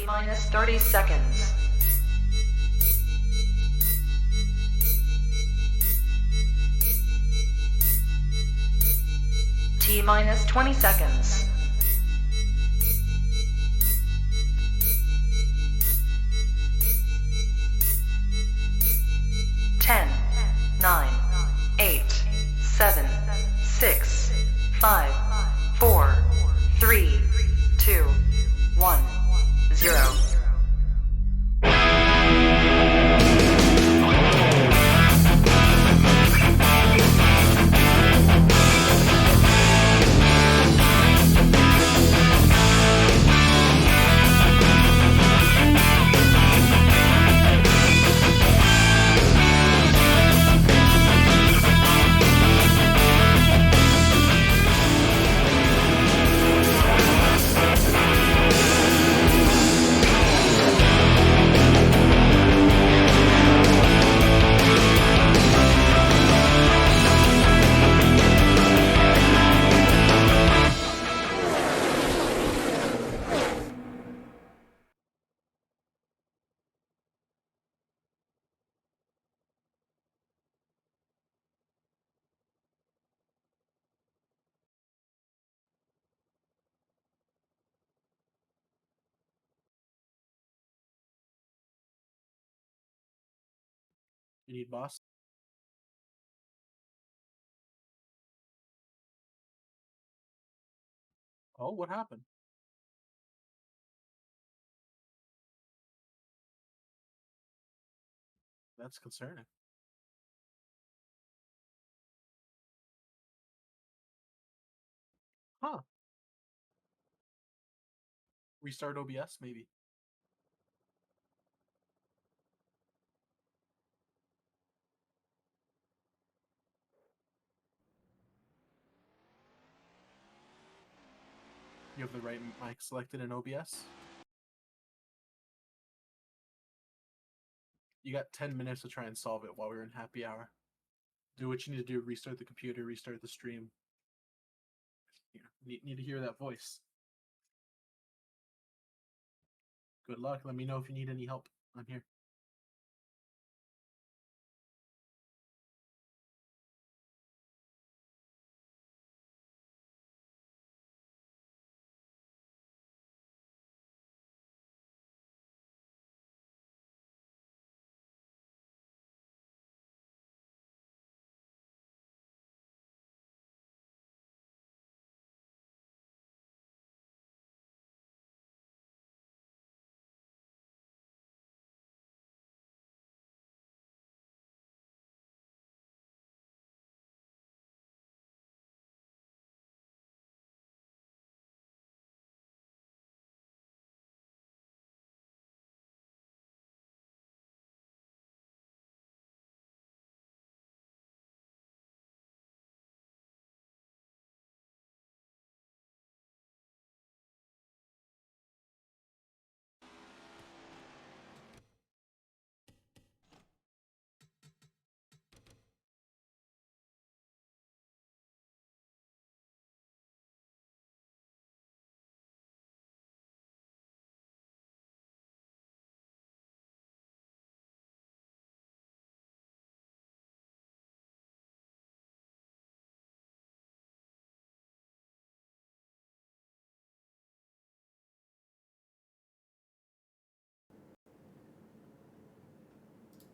T-minus 30 seconds. T-minus 20 seconds. 10, 9, 8, 7, 6, 5, 4, 3, 2, 1, 0. You need boss? Oh, what happened? That's concerning. Huh. Restart OBS, maybe. You have the right mic selected in OBS? You got 10 minutes to try and solve it while we're in happy hour. Do what you need to do. Restart the computer, restart the stream. Need to hear that voice. Good luck. Let me know if you need any help. I'm here.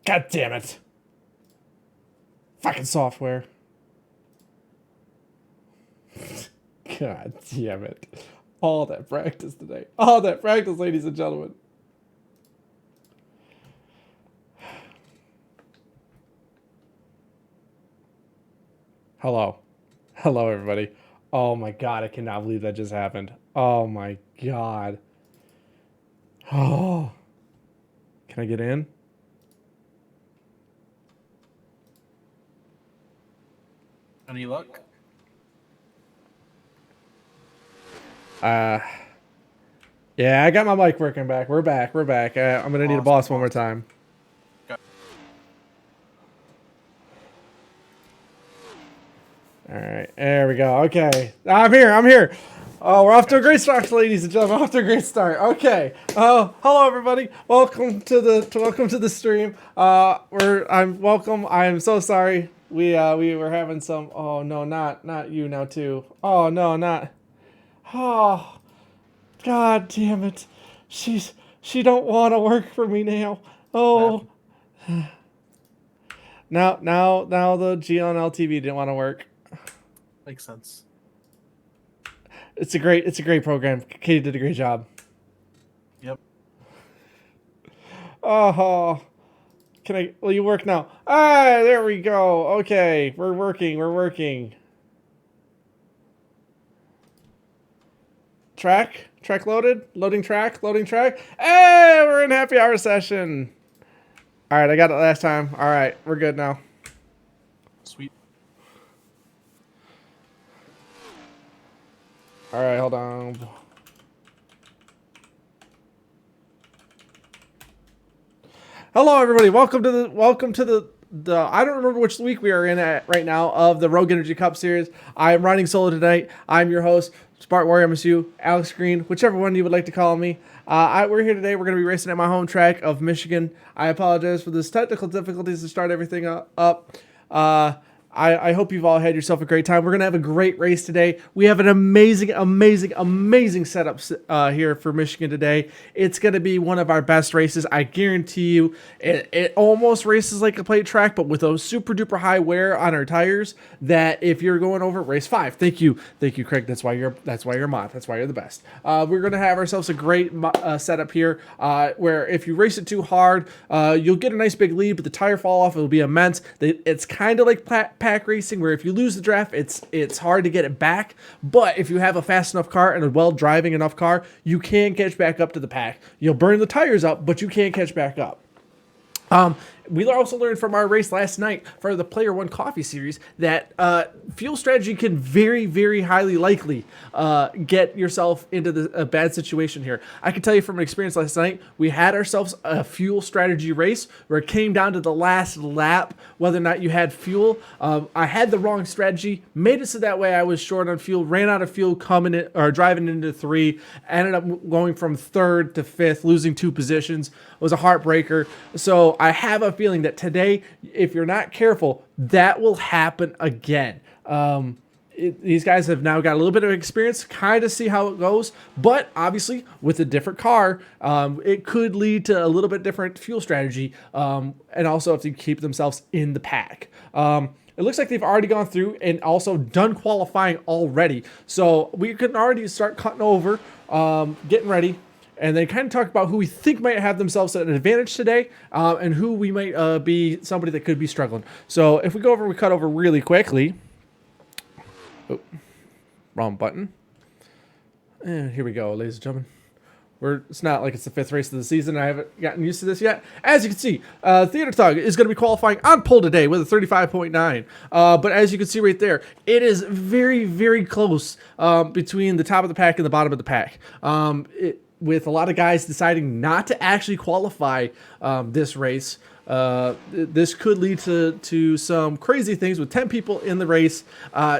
God damn it. Fucking software. God damn it. All that practice today. All that practice, ladies and gentlemen. Hello. Hello, everybody. Oh my god, I cannot believe that just happened. Oh my god. Oh. Can I get in? Any luck? Yeah, I got my mic working back. We're back. We're back. I'm gonna need a boss one more time. All right, there we go. Okay, I'm here. I'm here. Oh, we're off to a great start, ladies and gentlemen. Off to a great start. Okay. Hello everybody. Welcome to the stream. I'm so sorry. We were having some. Oh no, not you now too. Oh no, not. Oh, God damn it. She don't want to work for me now. Oh. Now the GLNL TV didn't want to work. Makes sense. It's a great program. Katie did a great job. Yep. Oh, will you work now? Ah, there we go. Okay, we're working. Track loaded, loading track. Hey, we're in happy hour session. All right, I got it last time. All right, we're good now. Sweet. All right, hold on. Hello, everybody. Welcome to the I don't remember which week we are in at right now of the Rogue Energy Cup Series. I'm running solo tonight. I'm your host, Spartan Warrior MSU, Alex Green, whichever one you would like to call me. We're here today. We're going to be racing at my home track of Michigan. I apologize for this technical difficulties to start everything up. I hope you've all had yourself a great time. We're going to have a great race today. We have an amazing setup here for Michigan today. It's going to be one of our best races. I guarantee you it almost races like a plate track, but with a super duper high wear on our tires that if you're going over race 5, thank you, Craig. That's why you're mod. That's why you're the best. We're going to have ourselves a great setup here where if you race it too hard, you'll get a nice big lead, but the tire fall off, it'll be immense. It's kind of like pack racing where if you lose the draft, it's hard to get it back, but if you have a fast enough car and a well driving enough car, you can catch back up to the pack. You'll burn the tires up, but you can't catch back up. We also learned from our race last night for the Player One Coffee Series that fuel strategy can very, very highly likely get yourself into a bad situation here. I can tell you from an experience last night, we had ourselves a fuel strategy race where it came down to the last lap, whether or not you had fuel. I had the wrong strategy, made it so that way I was short on fuel, ran out of fuel driving into 3, ended up going from 3rd to 5th, losing 2 positions. It was a heartbreaker. So I have a feeling that today, if you're not careful, that will happen again. These guys have now got a little bit of experience, kind of see how it goes, but obviously with a different car, it could lead to a little bit different fuel strategy, and also if they keep themselves in the pack. It looks like they've already gone through and also done qualifying already, so we can already start cutting over, getting ready. And they kind of talk about who we think might have themselves at an advantage today, and who we might be somebody that could be struggling. So if we go over, we cut over really quickly. Oh, wrong button. And here we go, ladies and gentlemen. It's not like it's the 5th race of the season. I haven't gotten used to this yet. As you can see, Theater Thug is going to be qualifying on pole today with a 35.9. But as you can see right there, it is very, very close between the top of the pack and the bottom of the pack. With a lot of guys deciding not to actually qualify this race, this could lead to some crazy things with 10 people in the race.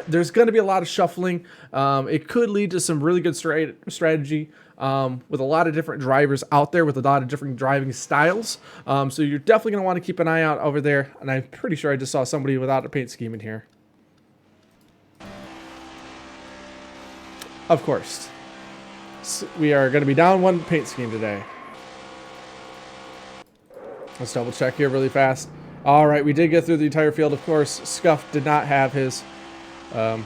There's going to be a lot of shuffling. It could lead to some really good strategy with a lot of different drivers out there with a lot of different driving styles. So you're definitely going to want to keep an eye out over there. And I'm pretty sure I just saw somebody without a paint scheme in here. Of course. We are going to be down 1 paint scheme today. Let's double check here really fast. All right, we did get through the entire field. Of course, Scuffed did not have his. Do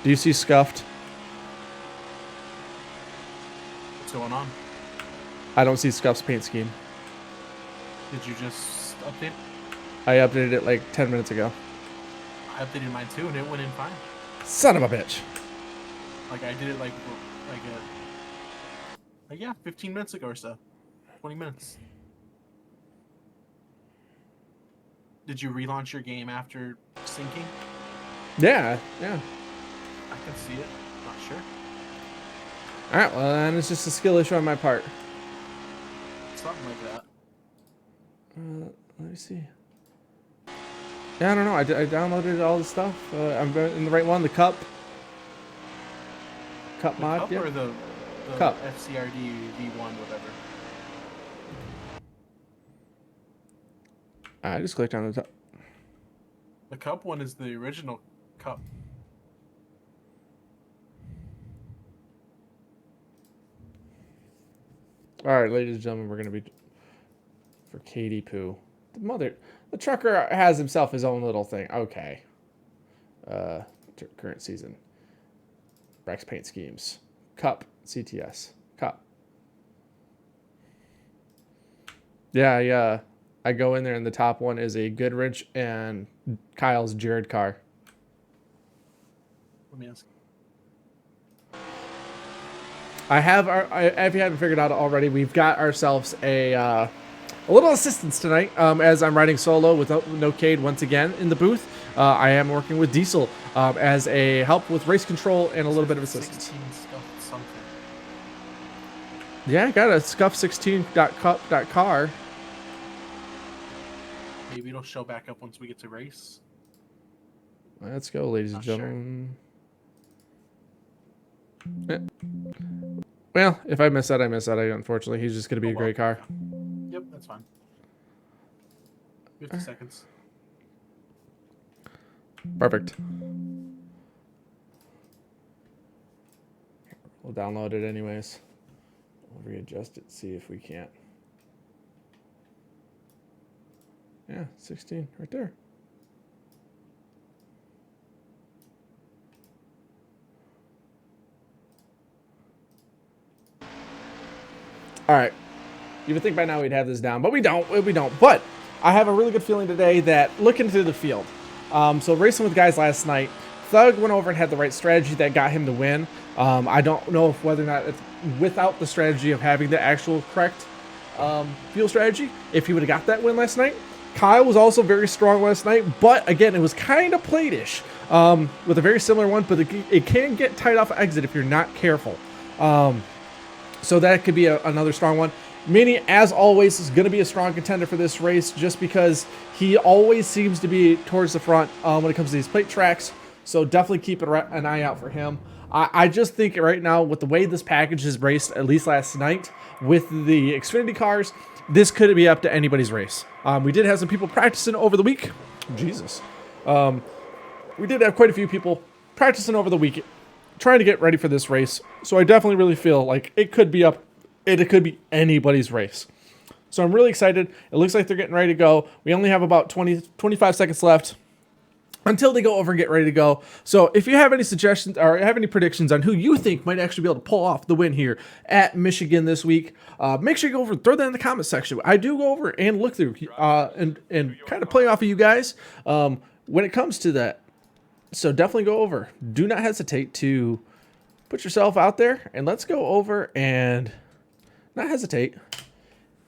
you see Scuffed? What's going on? I don't see Scuffed's paint scheme. Did you just update? I updated it like 10 minutes ago. I updated mine too, and it went in fine. Son of a bitch. Like I did it like 15 minutes ago or so. 20 minutes. Did you relaunch your game after syncing? Yeah. I can see it. Not sure. All right, well, then it's just a skill issue on my part. Something like that. Let me see. Yeah, I don't know. I downloaded all the stuff. I'm in the right one, the cup. Cup The mod, cup yeah. or the Cup. FCRD V1, whatever. I just clicked on the top. The cup one is the original cup. All right, ladies and gentlemen, we're gonna be for Katie Poo. The trucker has himself his own little thing. Okay. Current season. Rex paint schemes. Cup CTS. Cup. Yeah. I go in there and the top one is a Goodrich and Kyle's Jared car. Let me ask. If you haven't figured out already, we've got ourselves a little assistance tonight. As I'm riding solo with no Cade once again in the booth, I am working with Diesel as a help with race control and a little bit of assistance. 16 stuff something. Yeah, I got a scuff16.cup.car. Maybe it'll show back up once we get to race. Let's go, ladies and Not sure. gentlemen. Eh. Well, if I miss that, I miss that. Unfortunately, he's just going to be Oh, a great car. Yep, that's fine. 50 seconds. Perfect. We'll download it anyways. We'll readjust it, see if we can't. Yeah, 16 right there. All right. You would think by now we'd have this down, but we don't. We don't. But I have a really good feeling today that looking through the field. So racing with guys last night, Thug went over and had the right strategy that got him to win. I don't know if whether or not it's without the strategy of having the actual correct fuel strategy, if he would have got that win last night. Kyle was also very strong last night, but again, it was kind of plate-ish with a very similar one, but it can get tight off exit if you're not careful. So that could be another strong one. Mini, as always, is going to be a strong contender for this race just because he always seems to be towards the front when it comes to these plate tracks. So definitely keep an eye out for him. I just think right now, with the way this package is raced, at least last night, with the Xfinity cars, this could be up to anybody's race. We did have some people practicing over the week. Jesus. We did have quite a few people practicing over the week, trying to get ready for this race. So I definitely really feel like it could be it could be anybody's race. So I'm really excited. It looks like they're getting ready to go. We only have about 25 seconds left until they go over and get ready to go. So if you have any suggestions or have any predictions on who you think might actually be able to pull off the win here at Michigan this week, make sure you go over and throw that in the comment section. I do go over and look through and kind of play off of you guys when it comes to that. So definitely go over. Do not hesitate to put yourself out there, and let's go over and not hesitate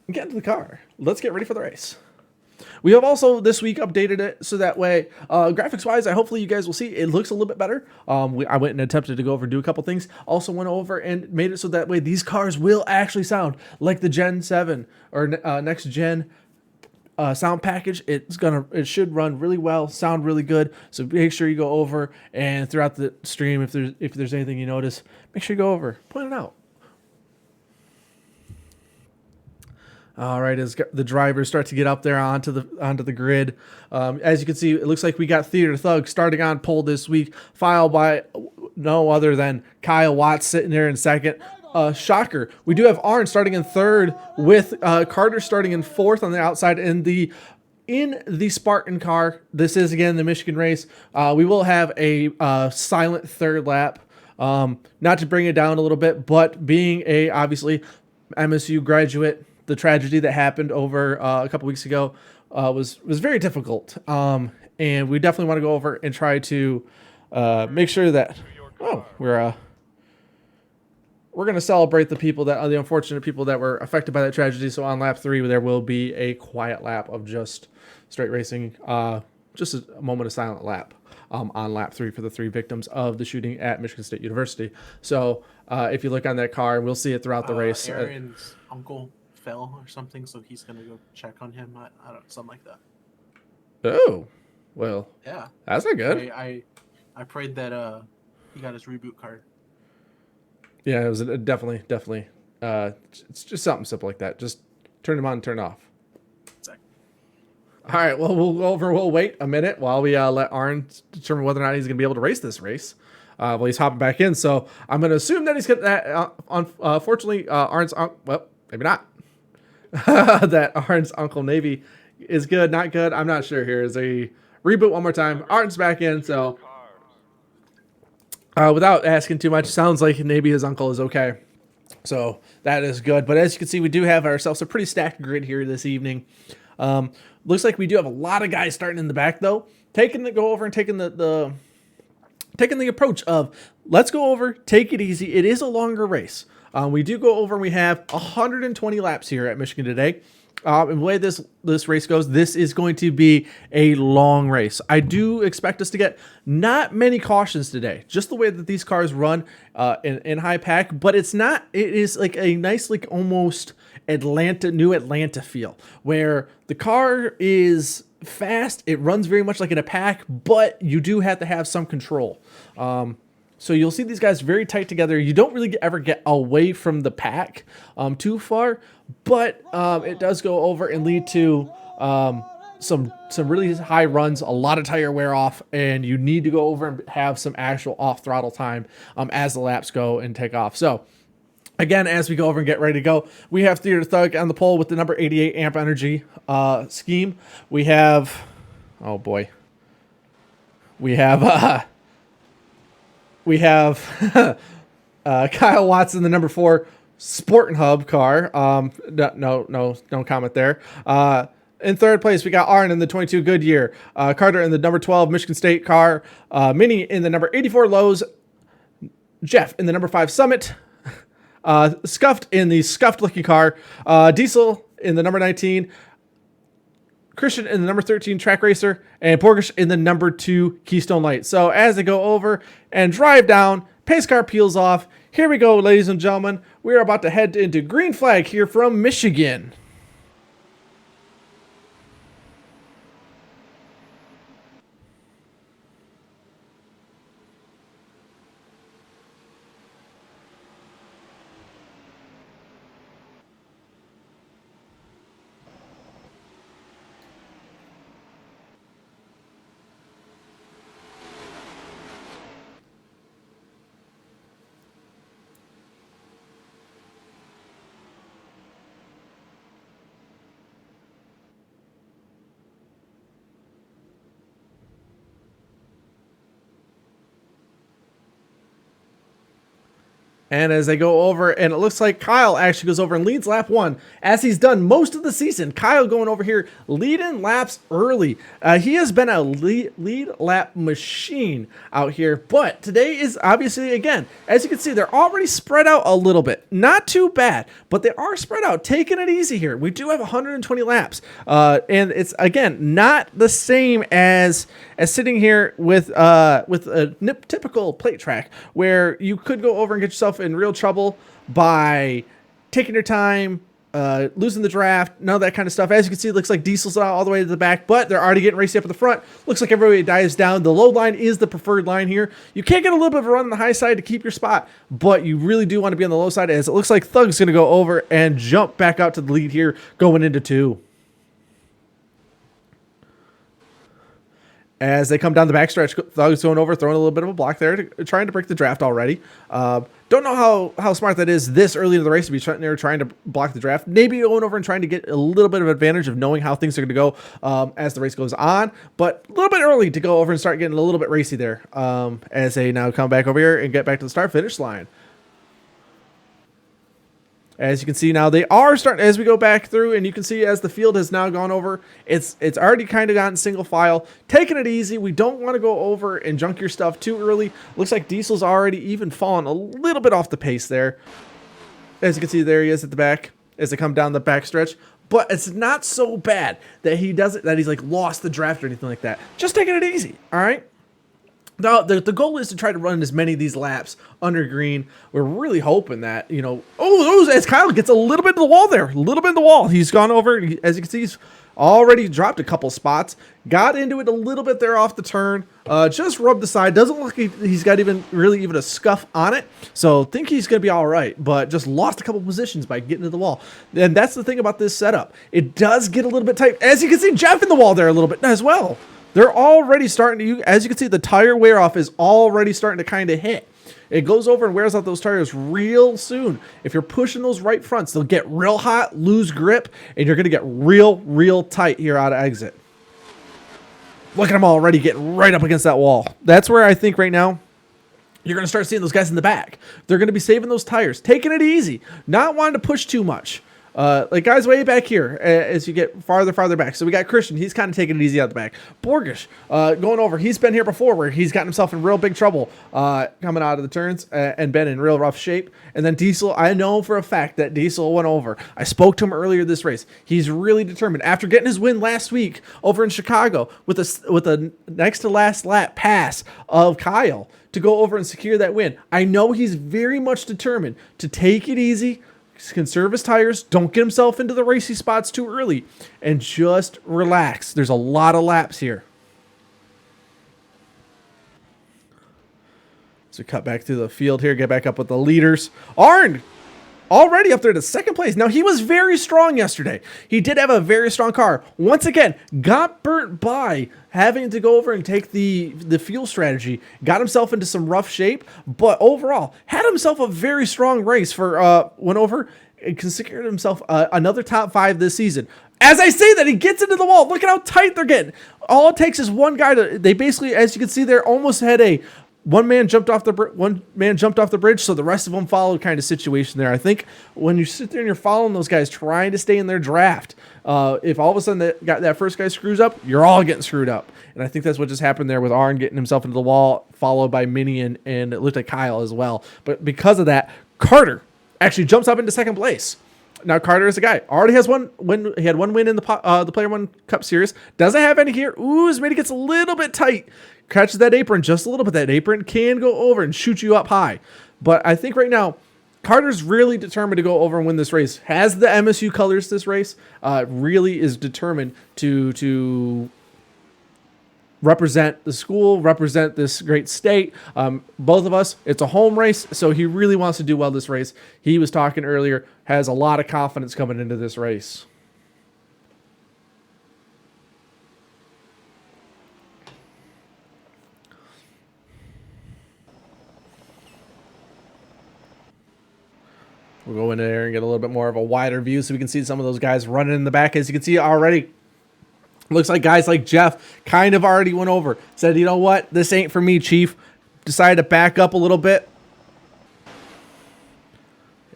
and get into the car. Let's get ready for the race. We have also this week updated it so that way, graphics wise, hopefully you guys will see it looks a little bit better. I went and attempted to go over and do a couple things. Also went over and made it so that way these cars will actually sound like the Gen 7 or next gen sound package. It should run really well, sound really good. So make sure you go over and throughout the stream, if there's anything you notice, make sure you go over, point it out. All right, as the drivers start to get up there onto the grid, as you can see, it looks like we got Theater Thug starting on pole this week, followed by no other than Kyle Watts sitting there in second. Shocker, we do have Arn starting in third with Carter starting in fourth on the outside in the Spartan car. This is again the Michigan race. We will have a silent third lap. Not to bring it down a little bit, but being a obviously MSU graduate, the tragedy that happened over a couple weeks ago was very difficult. And we definitely want to go over and try to make sure that we're going to celebrate the people the unfortunate people that were affected by that tragedy. So on lap 3, there will be a quiet lap of just straight racing, just a moment of silent lap on lap 3 for the 3 victims of the shooting at Michigan State University. So if you look on that car, we'll see it throughout the race. Aaron's uncle fell or something, so he's gonna go check on him. I don't, something like that. Oh, well, Yeah, that's not good. I prayed that he got his reboot card. Yeah, it was definitely. It's just something simple like that. Just turn them on and turn off. Exactly. All right, well, we'll wait a minute while we let Arn determine whether or not he's going to be able to race this race. Well, he's hopping back in, so I'm going to assume that he's going to, unfortunately, Arn's, well, maybe not. That Arn's Uncle Navy is good, not good. I'm not sure here. Is a reboot one more time. Arn's back in, so without asking too much, sounds like maybe his uncle is okay. So that is good. But as you can see, we do have ourselves a pretty stacked grid here this evening. Looks like we do have a lot of guys starting in the back, though. Taking the approach of let's go over, take it easy. It is a longer race. We do go over and we have 120 laps here at Michigan today. And the way this race goes, this is going to be a long race. I do expect us to get not many cautions today, just the way that these cars run in high pack, but it's not, it is like a nice, like almost new Atlanta feel where the car is fast. It runs very much like in a pack, but you do have to have some control. So you'll see these guys very tight together. You don't really ever get away from the pack too far, but it does go over and lead to some really high runs, a lot of tire wear off, and you need to go over and have some actual off throttle time as the laps go and take off. So again, as we go over and get ready to go, we have Theater Thug on the pole with the number 88 amp energy scheme. We have, oh boy, we have Kyle Watson, the number 4 Sport & Hub car. No comment there. In third place, we got Arn in the 22 Goodyear, Carter in the number 12 Michigan State car, Minnie in the number 84 Lowe's, Jeff in the number 5 Summit, Scuffed in the scuffed-looking car, Diesel in the number 19, Christian in the number 13 Track Racer, and Borgish in the number 2 Keystone Light. So as they go over and drive down, pace car peels off. Here we go, ladies and gentlemen. We are about to head into green flag here from Michigan. And as they go over, and it looks like Kyle actually goes over and leads lap 1, as he's done most of the season. Kyle going over here, leading laps early. He has been a lead lap machine out here. But today is obviously, again, as you can see, they're already spread out a little bit. Not too bad, but they are spread out, taking it easy here. We do have 120 laps. And it's, again, not the same as sitting here with a typical plate track where you could go over and get yourself in real trouble by taking your time, losing the draft, none of that kind of stuff. As you can see, it looks like Diesel's out all the way to the back, but they're already getting raced up at the front. Looks like everybody dives down. The low line is the preferred line here. You can't get a little bit of a run on the high side to keep your spot, but you really do want to be on the low side, as it looks like Thug's going to go over and jump back out to the lead here going into 2. As they come down the backstretch, Thug's going over, throwing a little bit of a block there, trying to break the draft already. Don't know how smart that is this early in the race to be trying to block the draft. Maybe going over and trying to get a little bit of advantage of knowing how things are going to go as the race goes on. But a little bit early to go over and start getting a little bit racy there as they now come back over here and get back to the start-finish line. As you can see now, they are starting, as we go back through, and you can see as the field has now gone over, it's already kind of gotten single file, taking it easy. We don't want to go over and junk your stuff too early. Looks like Diesel's already even fallen a little bit off the pace there. As you can see, there he is at the back as they come down the back stretch. But it's not so bad that he's like lost the draft or anything like that. Just taking it easy, all right? Now, the goal is to try to run as many of these laps under green. We're really hoping that, as Kyle gets a little bit of the wall there, a little bit of the wall. He's gone over, as you can see, he's already dropped a couple spots, got into it a little bit there off the turn, just rubbed the side. Doesn't look like he's got even a scuff on it. So think he's going to be all right, but just lost a couple positions by getting to the wall. And that's the thing about this setup. It does get a little bit tight. As you can see, Jeff in the wall there a little bit as well. They're already starting to, as you can see, the tire wear off is already starting to kind of hit. It goes over and wears out those tires real soon. If you're pushing those right fronts, they'll get real hot, lose grip, and you're going to get real tight here out of exit. Look at them already getting right up against that wall. That's where I think right now you're going to start seeing those guys in the back. They're going to be saving those tires, taking it easy, not wanting to push too much. Like guys way back here as you get farther back. So we got Christian. He's kind of taking it easy out the back. Borgish going over. He's been here before where he's gotten himself in real big trouble coming out of the turns and been in real rough shape. And then Diesel, I know for a fact that Diesel went over. I spoke to him earlier this race. He's really determined. After getting his win last week over in Chicago with a next to last lap pass of Kyle to go over and secure that win. I know he's very much determined to take it easy, conserve his tires, don't get himself into the racy spots too early, and just relax. There's a lot of laps here. So cut back through the field here, get back up with the leaders. Arn already up there to second place. Now, he was very strong yesterday. He did have a very strong car. Once again, got burnt by having to go over and take the fuel strategy. Got himself into some rough shape, but overall, had himself a very strong race went over and secured himself another top 5 this season. As I say that, he gets into the wall. Look at how tight they're getting. All it takes is one guy they basically, as you can see there, almost had one man jumped off the bridge, so the rest of them followed kind of situation there. I think when you sit there and you're following those guys trying to stay in their draft, if all of a sudden that first guy screws up, you're all getting screwed up. And I think that's what just happened there with Arn getting himself into the wall, followed by Minnie and it looked like Kyle as well. But because of that, Carter actually jumps up into second place. Now Carter is a guy already has one win. He had one win in the Player One Cup Series. Doesn't have any here. Ooh, his mate gets a little bit tight. Catches that apron just a little bit. That apron can go over and shoot you up high. But I think right now, Carter's really determined to go over and win this race. Has the MSU colors this race. Really is determined to represent the school, represent this great state. Both of us, it's a home race, so he really wants to do well this race. He was talking earlier, has a lot of confidence coming into this race. We'll go in there and get a little bit more of a wider view so we can see some of those guys running in the back. As you can see already, looks like guys like Jeff kind of already went over. Said, you know what? This ain't for me, Chief. Decided to back up a little bit.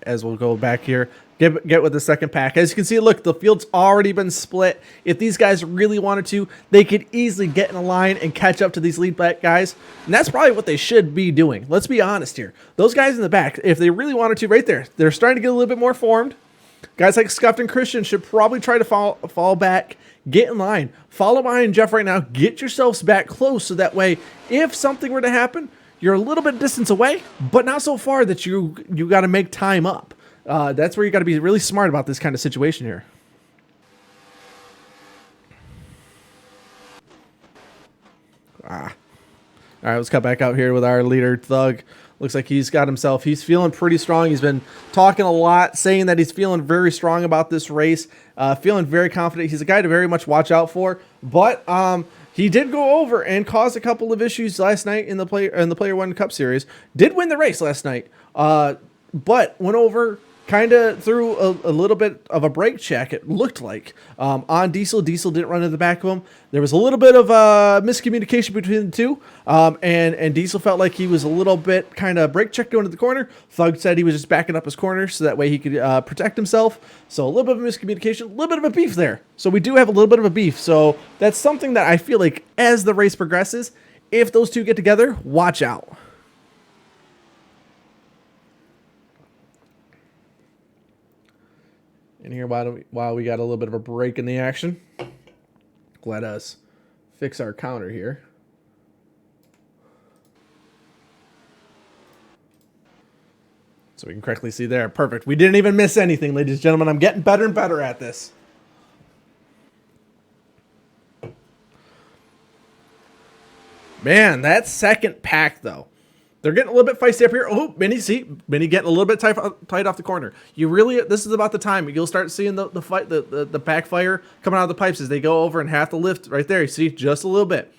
As we'll go back here. Get with the second pack. As you can see, look, the field's already been split. If these guys really wanted to, they could easily get in a line and catch up to these lead back guys. And that's probably what they should be doing. Let's be honest here. Those guys in the back, if they really wanted to, right there, they're starting to get a little bit more formed. Guys like Scuffed and Christian should probably try to fall back, get in line, follow behind Jeff right now, get yourselves back close so that way, if something were to happen, you're a little bit distance away, but not so far that you got to make time up. That's where you got to be really smart about this kind of situation here. All right, let's cut back out here with our leader, Thug. Looks like he's feeling pretty strong. He's been talking a lot, saying that he's feeling very strong about this race, feeling very confident. He's a guy to very much watch out for, but he did go over and cause a couple of issues last night in the Player One Cup Series. Did win the race last night, but went over kind of through a little bit of a brake check, it looked like, on Diesel. Diesel didn't run into the back of him. There was a little bit of miscommunication between the two, and Diesel felt like he was a little bit kind of brake checked going to the corner. Thug said he was just backing up his corner so that way he could protect himself. So a little bit of miscommunication, a little bit of a beef there. So we do have a little bit of a beef. So that's something that I feel like as the race progresses, if those two get together, watch out. And here, while we got a little bit of a break in the action, let us fix our counter here. So we can correctly see there. Perfect. We didn't even miss anything, ladies and gentlemen. I'm getting better and better at this. Man, that second pack, though. They're getting a little bit feisty up here. Oh, Mini getting a little bit tight off the corner. This is about the time you'll start seeing the backfire coming out of the pipes as they go over and have to lift right there. You see, just a little bit.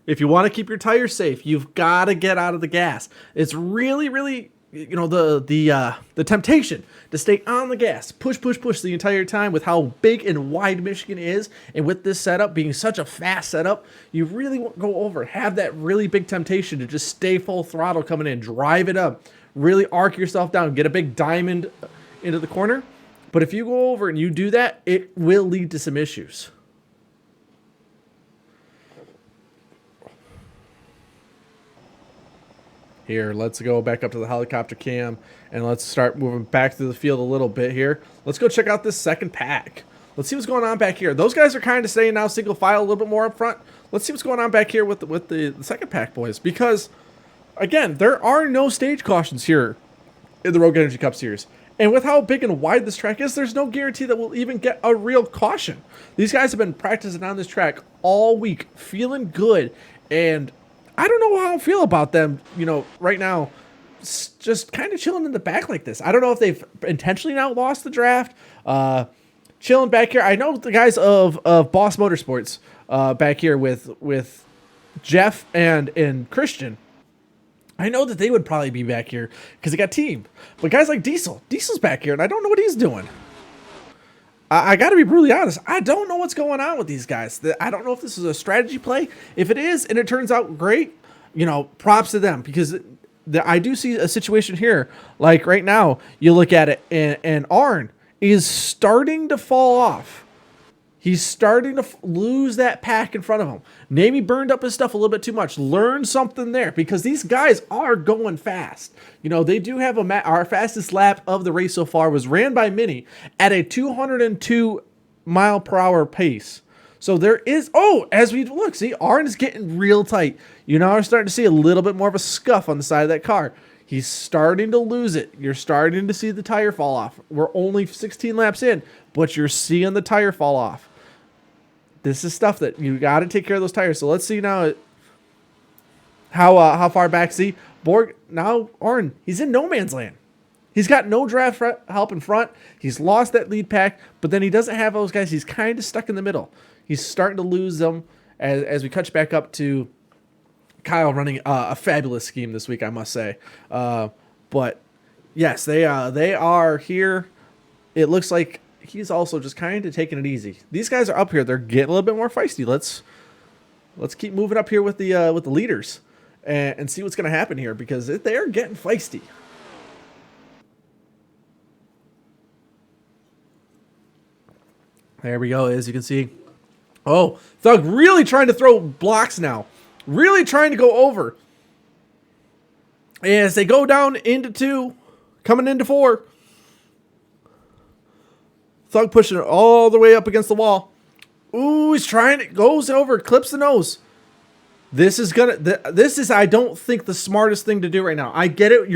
If you want to keep your tires safe, you've got to get out of the gas. It's really, really, the temptation to stay on the gas, push the entire time with how big and wide Michigan is, and with this setup being such a fast setup, you really won't go over, have that really big temptation to just stay full throttle coming in, drive it up, really arc yourself down, get a big diamond into the corner. But if you go over and you do that, it will lead to some issues. Here, let's go back up to the helicopter cam and let's start moving back through the field a little bit here. Let's go check out this second pack. Let's see what's going on back here. Those guys are kind of staying now single file a little bit more up front. Let's see what's going on back here with the second pack boys, because again, there are no stage cautions here in the Rogue Energy Cup Series. And with how big and wide this track is, there's no guarantee that we'll even get a real caution. These guys have been practicing on this track all week, feeling good, and I don't know how I feel about them, right now, just kind of chilling in the back like this. I don't know if they've intentionally now lost the draft, chilling back here. I know the guys of Boss Motorsports back here with Jeff and Christian. I know that they would probably be back here because they got team. But guys like Diesel's back here, and I don't know what he's doing. I got to be brutally honest. I don't know what's going on with these guys. I don't know if this is a strategy play. If it is, and it turns out great, props to them, because I do see a situation here. Like right now, you look at it, and Arn is starting to fall off. He's starting to lose that pack in front of him. Maybe burned up his stuff a little bit too much. Learn something there, because these guys are going fast. They do have our fastest lap of the race so far was ran by Mini at a 202 mile per hour pace. So there is, as we look, see, Arn is getting real tight. We're starting to see a little bit more of a scuff on the side of that car. He's starting to lose it. You're starting to see the tire fall off. We're only 16 laps in, but you're seeing the tire fall off. This is stuff that you got to take care of those tires. So let's see now how far back. See, Borg, now Arn, he's in no man's land. He's got no draft help in front. He's lost that lead pack, but then he doesn't have those guys. He's kind of stuck in the middle. He's starting to lose them as we catch back up to Kyle running a fabulous scheme this week, I must say. But yes, they are here. It looks like he's also just kind of taking it easy. These guys are up here. They're getting a little bit more feisty. Let's keep moving up here with the leaders and see what's going to happen here, because they are getting feisty. There we go. As you can see, Thug really trying to throw blocks now, really trying to go over. As they go down into 2, coming into 4. Thug pushing it all the way up against the wall. Ooh, he's trying it. Goes over, clips the nose. This is, I don't think, the smartest thing to do right now. I get it,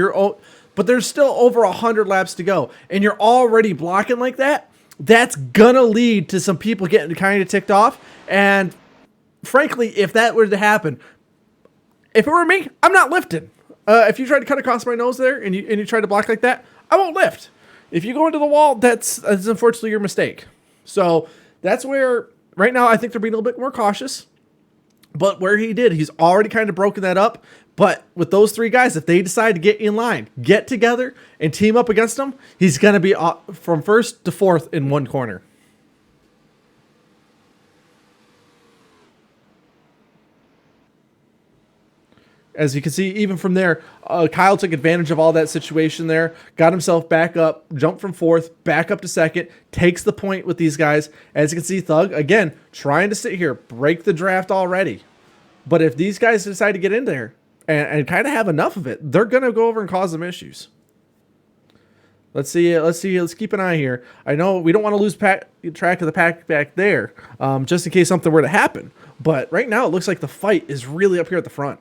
but there's still over 100 laps to go, and you're already blocking like that. That's gonna lead to some people getting kind of ticked off. And frankly, if that were to happen, if it were me, I'm not lifting. If you try to cut across my nose there and you try to block like that, I won't lift. If you go into the wall, that's unfortunately your mistake. So that's where, right now, I think they're being a little bit more cautious. But where he's already kind of broken that up. But with those 3 guys, if they decide to get in line, get together, and team up against him, he's going to be from 1st to 4th in one corner. As you can see, even from there, Kyle took advantage of all that situation there, got himself back up, jumped from 4th, back up to 2nd, takes the point with these guys. As you can see, Thug, again, trying to sit here, break the draft already. But if these guys decide to get in there and kind of have enough of it, they're going to go over and cause them issues. Let's see. Let's keep an eye here. I know we don't want to lose track of the pack back there, just in case something were to happen. But right now, it looks like the fight is really up here at the front.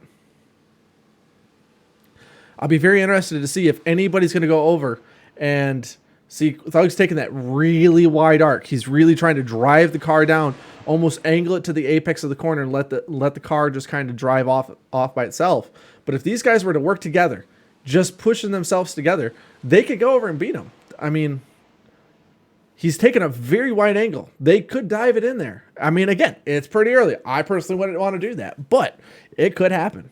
I'll be very interested to see if anybody's going to go over and see. Thug's taking that really wide arc. He's really trying to drive the car down, almost angle it to the apex of the corner and let the car just kind of drive off by itself. But if these guys were to work together, just pushing themselves together, they could go over and beat him. I mean, he's taking a very wide angle. They could dive it in there. I mean, again, it's pretty early. I personally wouldn't want to do that, but it could happen.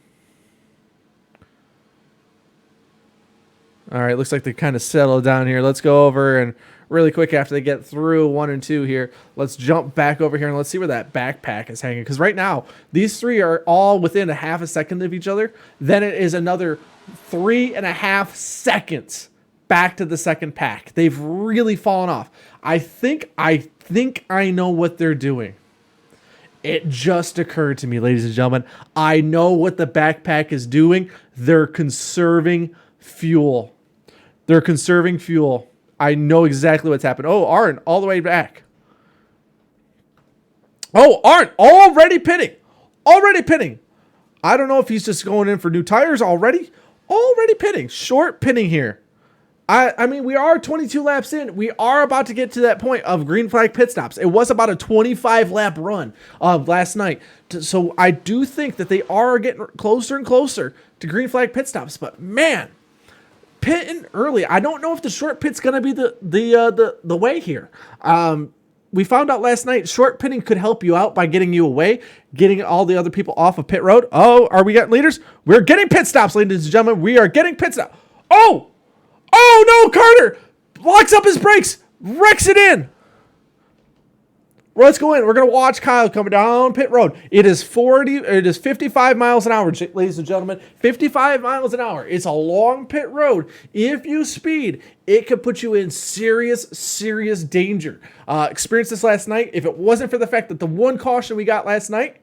All right, looks like they kind of settled down here. Let's go over and really quick after they get through 1 and 2 here, let's jump back over here and let's see where that backpack is hanging. Because right now, these three are all within a half a second of each other. Then it is another 3.5 seconds back to the second pack. They've really fallen off. I think I know what they're doing. It just occurred to me, ladies and gentlemen. I know what the backpack is doing. They're conserving fuel. They're conserving fuel. I know exactly what's happened. Oh, Arn, all the way back. Oh, Arn, already pitting. Already pitting. I don't know if he's just going in for new tires already. Already pitting. Short pitting here. I mean, we are 22 laps in. We are about to get to that point of green flag pit stops. It was about a 25 lap run last night. So I do think that they are getting closer and closer to green flag pit stops. But man, pitting early. I don't know if the short pit's going to be the way here. We found out last night short pitting could help you out by getting you away, getting all the other people off of pit road. Oh, are we getting leaders? We're getting pit stops, ladies and gentlemen. We are getting pit stops. Oh no, Carter locks up his brakes, wrecks it in. Well, let's go in. We're going to watch Kyle coming down pit road. It is 55 miles an hour, ladies and gentlemen. 55 miles an hour. It's a long pit road. If you speed, it could put you in serious danger. Experienced this last night. If it wasn't for the fact that the one caution we got last night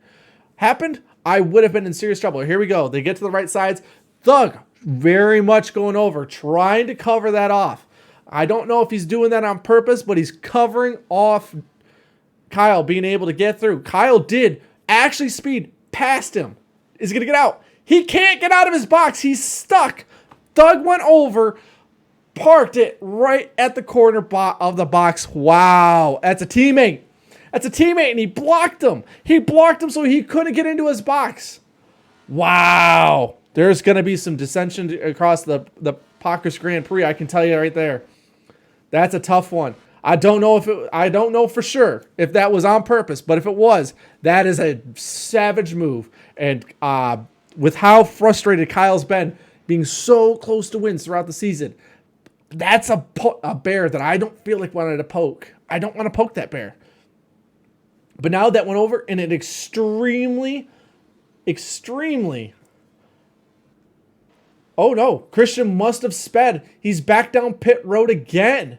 happened, I would have been in serious trouble. Here we go. They get to the right sides. Thug very much going over, trying to cover that off. I don't know if he's doing that on purpose, but he's covering off Kyle being able to get through. Kyle did actually speed past him. Is he going to get out? He can't get out of his box. He's stuck. Thug went over, parked it right at the corner of the box. Wow. That's a teammate. That's a teammate, and he blocked him. He blocked him so he couldn't get into his box. Wow. There's going to be some dissension across the Pockers Grand Prix. I can tell you right there. That's a tough one. I don't know for sure if that was on purpose, but if it was, that is a savage move. And with how frustrated Kyle's been, being so close to wins throughout the season, that's a bear that I don't feel like wanted to poke. I don't want to poke that bear. But now that went over in an extremely. Oh no, Christian must have sped. He's back down pit road again.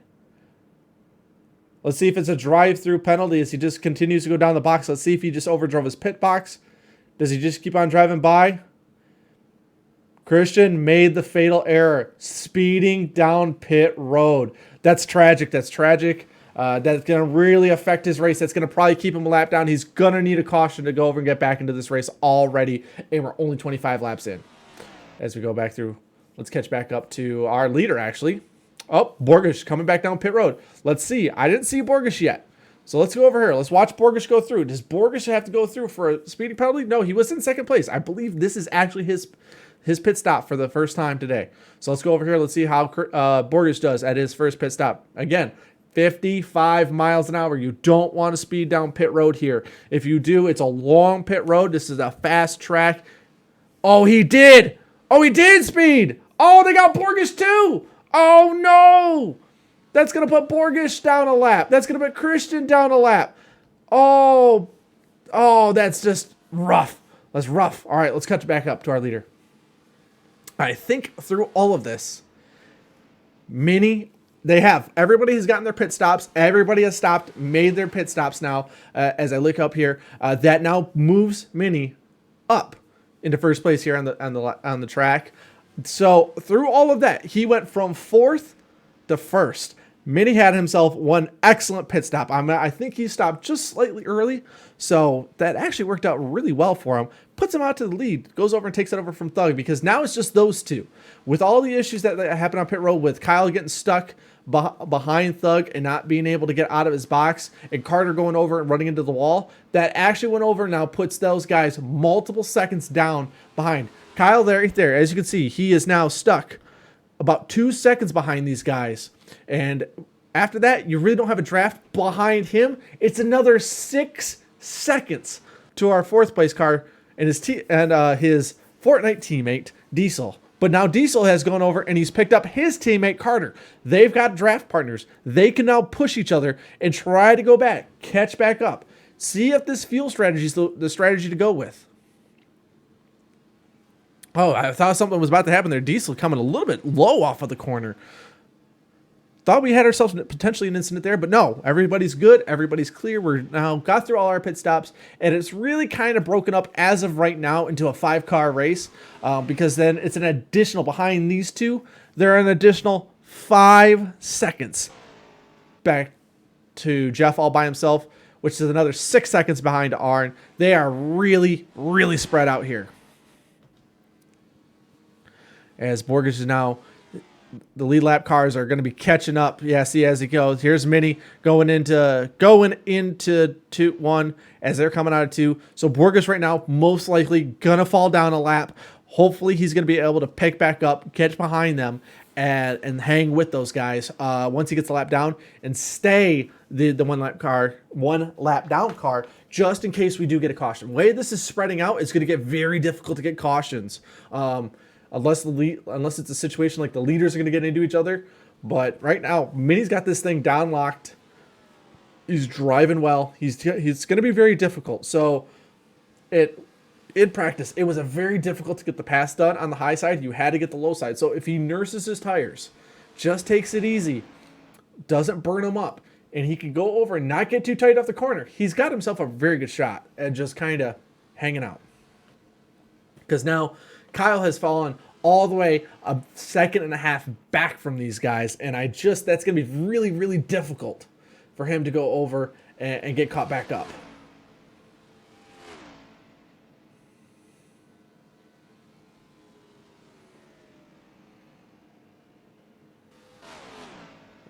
Let's see if it's a drive-through penalty as he just continues to go down the box. Let's see if he just overdrove his pit box. Does he just keep on driving by? Christian made the fatal error, speeding down pit road. That's tragic. That's tragic. That's going to really affect his race. That's going to probably keep him a lap down. He's going to need a caution to go over and get back into this race already, and we're only 25 laps in. As we go back through, let's catch back up to our leader, actually. Oh, Borgish coming back down pit road. Let's see. I didn't see Borgish yet. So let's go over here. Let's watch Borgish go through. Does Borgish have to go through for a speeding penalty? No, he was in second place. I believe this is actually his pit stop for the first time today. So let's go over here. Let's see how Borgish does at his first pit stop. Again, 55 miles an hour. You don't want to speed down pit road here. If you do, it's a long pit road. This is a fast track. Oh, he did. Oh, he did speed. Oh, they got Borgish too. Oh, no. That's going to put Borgish down a lap. That's going to put Christian down a lap. Oh, that's just rough. That's rough. All right, let's catch back up to our leader. I think through all of this, everybody has gotten their pit stops. Everybody has stopped, made their pit stops now. As I look up here, that now moves Mini up into first place here on the track. So through all of that, he went from fourth to first. Mini had himself one excellent pit stop. I think he stopped just slightly early, so that actually worked out really well for him. Puts him out to the lead, goes over and takes it over from Thug, because now it's just those two. With all the issues that happened on pit road, with Kyle getting stuck behind Thug and not being able to get out of his box, and Carter going over and running into the wall, that actually went over, now puts those guys multiple seconds down behind. Kyle there, right there, as you can see, he is now stuck about 2 seconds behind these guys. And after that, you really don't have a draft behind him. It's another 6 seconds to our fourth place car and his Fortnite teammate Diesel. But now Diesel has gone over and he's picked up his teammate Carter. They've got draft partners. They can now push each other and try to go back, catch back up. See if this fuel strategy is the strategy to go with. Oh, I thought something was about to happen there. Diesel coming a little bit low off of the corner. Thought we had ourselves potentially an incident there, but no, everybody's good. Everybody's clear. We're now got through all our pit stops, and it's really kind of broken up as of right now into a 5-car race, because then it's an additional behind these two. They're an additional 5 seconds back to Jeff all by himself, which is another 6 seconds behind Arn. They are really, really spread out here. As Borges is now, the lead lap cars are going to be catching up. Yeah, see as he goes. Here's Mini going into 2-1 as they're coming out of 2. So Borges right now most likely going to fall down a lap. Hopefully he's going to be able to pick back up, catch behind them, and hang with those guys once he gets the lap down, and stay the one lap down car, just in case we do get a caution. The way this is spreading out, it's going to get very difficult to get cautions. Unless it's a situation like the leaders are going to get into each other. But right now, Mini's got this thing down locked. He's driving well. He's going to be very difficult. So in practice, it was a very difficult to get the pass done on the high side. You had to get the low side. So if he nurses his tires, just takes it easy, doesn't burn them up, and he can go over and not get too tight off the corner, he's got himself a very good shot at just kind of hanging out. Because now Kyle has fallen all the way a second and a half back from these guys, and that's going to be really, really difficult for him to go over and get caught back up.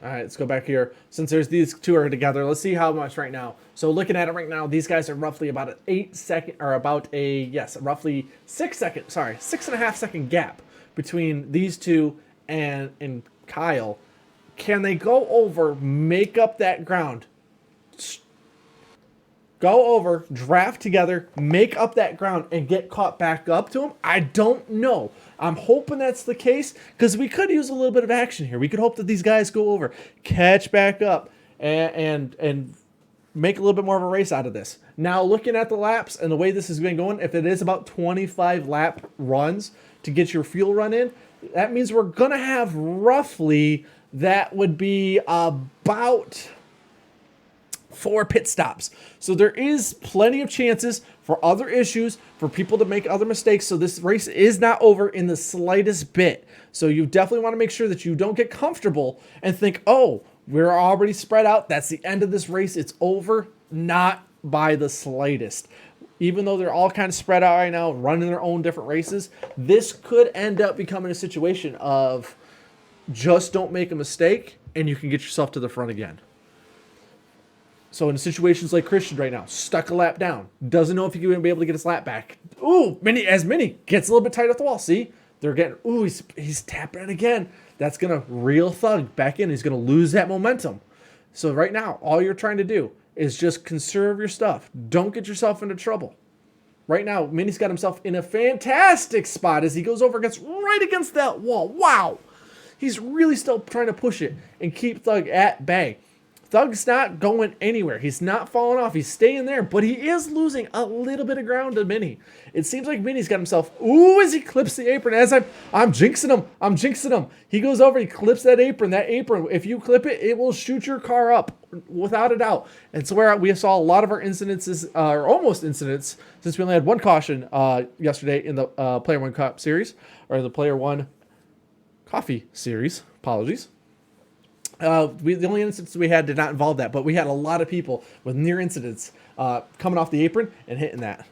All right, let's go back here. Since these two are together, let's see how much right now. So looking at it right now, these guys are roughly about roughly 6.5 second gap between these two and Kyle. Can they go over, make up that ground? Go over, draft together, make up that ground, and get caught back up to him? I don't know. I'm hoping that's the case, because we could use a little bit of action here. We could hope that these guys go over, catch back up, and make a little bit more of a race out of this. Now, looking at the laps and the way this has been going, if it is about 25 lap runs to get your fuel run in, that means we're going to have roughly, that would be about 4 pit stops. So there is plenty of chances for other issues, for people to make other mistakes. So this race is not over in the slightest bit. So you definitely want to make sure that you don't get comfortable and think, oh, we're already spread out, that's the end of this race, it's over. Not by the slightest. Even though they're all kind of spread out right now, running their own different races, this could end up becoming a situation of just don't make a mistake and you can get yourself to the front again. So in situations like Christian right now, stuck a lap down, doesn't know if he can be able to get his lap back. Ooh, Mini gets a little bit tight off the wall. See, they're getting, ooh, he's tapping it again. That's going to reel Thug back in. He's going to lose that momentum. So right now, all you're trying to do is just conserve your stuff. Don't get yourself into trouble. Right now, Mini's got himself in a fantastic spot as he goes over right against that wall. Wow. He's really still trying to push it and keep Thug at bay. Thug's not going anywhere. He's not falling off. He's staying there, but he is losing a little bit of ground to Mini. It seems like Mini's got himself, ooh, as he clips the apron, as I'm jinxing him. He goes over, he clips that apron. That apron, if you clip it, it will shoot your car up, without a doubt. And so where we saw a lot of our incidences, or almost incidents, since we only had one caution yesterday in the Player One Cup series, or the Player One Coffee series. Apologies. The only instance we had did not involve that, but we had a lot of people with near incidents coming off the apron and hitting that.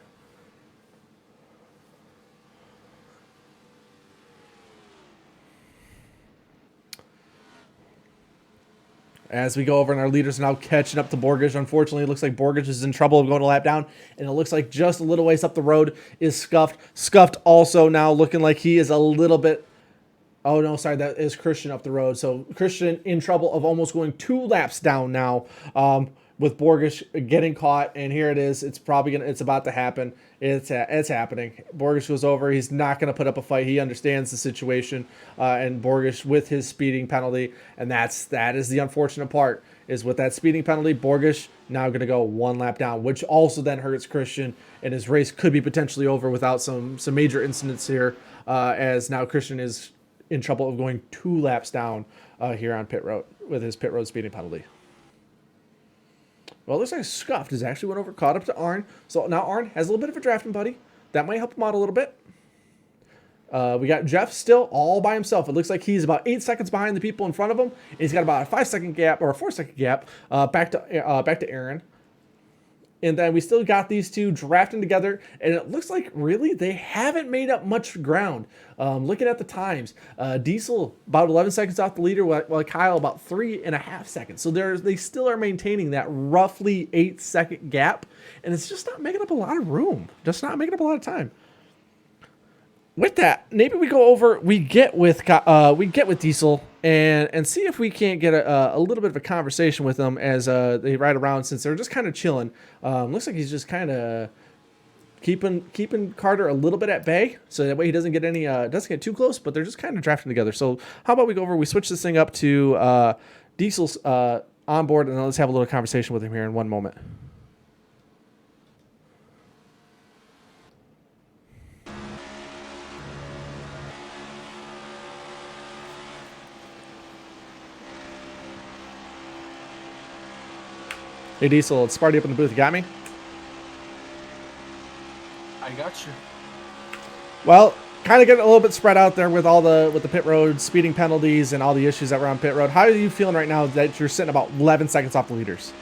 As we go over and our leaders are now catching up to Borgish. Unfortunately, it looks like Borgish is in trouble of going a lap down. And it looks like just a little ways up the road is Scuffed. Scuffed also now looking like he is a little bit... Oh, no, sorry, that is Christian up the road. So Christian in trouble of almost going 2 laps down now with Borgish getting caught. And here it is. It's probably going to... It's about to happen. It's happening. Borgish goes over. He's not going to put up a fight. He understands the situation. And Borgish with his speeding penalty. And that is the unfortunate part, is with that speeding penalty, Borgish now going to go 1 lap down, which also then hurts Christian. And his race could be potentially over without some major incidents here, as now Christian is in trouble of going 2 laps down here on pit road with his pit road speeding penalty. Well, it looks like Scuffed has actually went over, caught up to Arn. So now Arn has a little bit of a drafting buddy. That might help him out a little bit. We got Jeff still all by himself. It looks like he's about 8 seconds behind the people in front of him. And he's got about a 5-second gap or a 4-second gap back to Aaron. And then we still got these two drafting together, and it looks like really they haven't made up much ground. Looking at the times, Diesel about 11 seconds off the leader, while Kyle about 3.5 seconds. So they still are maintaining that roughly 8-second gap, and it's just not making up a lot of room. Just not making up a lot of time. With that, maybe we go over. We get with Diesel and see if we can't get a little bit of a conversation with them as they ride around, since they're just kind of chilling. Looks like he's just kind of keeping Carter a little bit at bay, so that way he doesn't get too close. But they're just kind of drafting together. So how about we go over? We switch this thing up to Diesel's on board, and then let's have a little conversation with him here in one moment. Hey Diesel, it's Sparty up in the booth. You got me? I got you. Well, kind of getting a little bit spread out there with the pit road speeding penalties and all the issues that were on pit road. How are you feeling right now that you're sitting about 11 seconds off the leaders?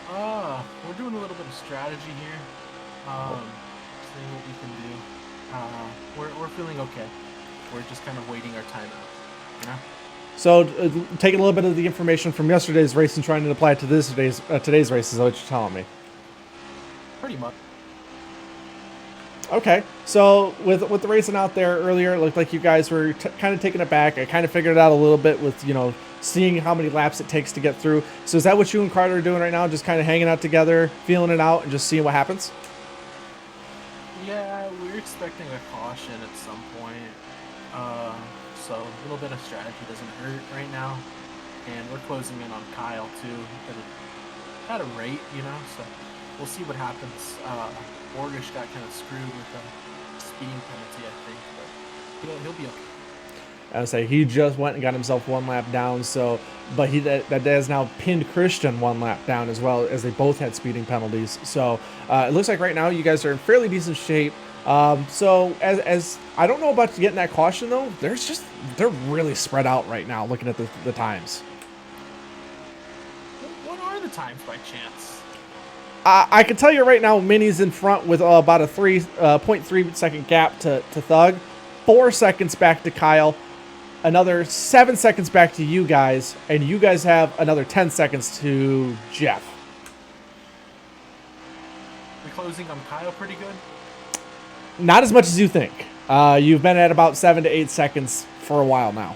We're doing a little bit of strategy here. Seeing what we can do. We're feeling okay. We're just kind of waiting our time out, you know? So taking a little bit of the information from yesterday's race and trying to apply it to today's race is what you're telling me. Pretty much. Okay, so with the racing out there earlier, it looked like you guys were kind of taking it back. I kind of figured it out a little bit with, seeing how many laps it takes to get through. So is that what you and Carter are doing right now? Just kind of hanging out together, feeling it out, and just seeing what happens? Yeah, we're expecting a caution at some point. So a little bit of strategy doesn't hurt right now. And we're closing in on Kyle too at a rate, so we'll see what happens. Borgish got kind of screwed with a speeding penalty, I think, but he'll be okay. I would say he just went and got himself 1 lap down, but that has now pinned Christian 1 lap down as well, as they both had speeding penalties. So it looks like right now you guys are in fairly decent shape. So as I don't know about getting that caution though, they're really spread out right now looking at the times. What are the times by chance? I can tell you right now, Minnie's in front with about a 3.3 second gap to Thug, 4 seconds back to Kyle, another 7 seconds back to you guys, and you guys have another 10 seconds to Jeff. We closing on Kyle pretty good? Not as much as you think. You've been at about 7 to 8 seconds for a while now.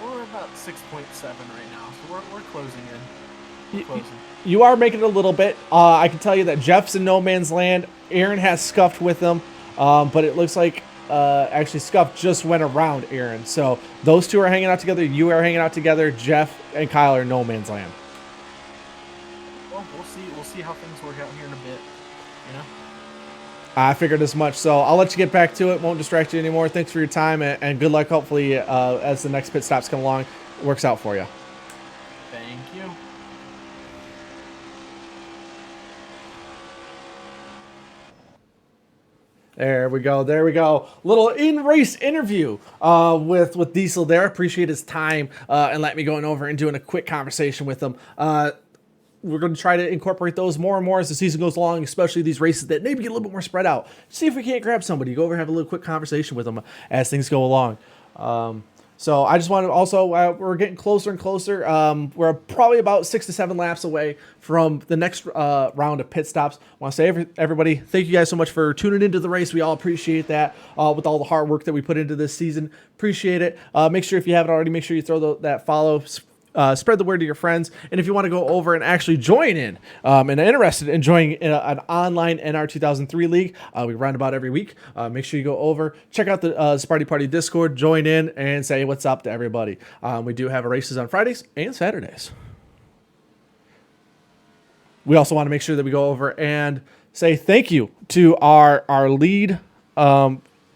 We're about 6.7 right now, so we're closing in. We're closing. You are making it a little bit. I can tell you that Jeff's in no man's land. Aaron has Scuffed with him, but it looks like actually Scuffed just went around Aaron. So those two are hanging out together. You are hanging out together. Jeff and Kyle are in no man's land. Well, we'll see. We'll see how things work out here in a bit. I figured as much. So I'll let you get back to it. Won't distract you anymore. Thanks for your time, and good luck. Hopefully, as the next pit stops come along, it works out for you. Thank you. There we go. There we go. Little in-race interview with Diesel there. Appreciate his time and let me going over and doing a quick conversation with him. We're going to try to incorporate those more and more as the season goes along, especially these races that maybe get a little bit more spread out. See if we can't grab somebody, go over and have a little quick conversation with them as things go along. So I just want to also, we're getting closer and closer. We're probably about 6 to 7 laps away from the next round of pit stops. I want to say everybody, thank you guys so much for tuning into the race. We all appreciate that with all the hard work that we put into this season. Appreciate it. Make sure if you haven't already, make sure you throw that follow. Spread the word to your friends, and if you want to go over and actually join in and are interested in joining an online NR 2003 league, we run about every week. Make sure you go over, check out the Sparty Party Discord, join in, and say what's up to everybody. We do have races on Fridays and Saturdays. We also want to make sure that we go over and say thank you to our lead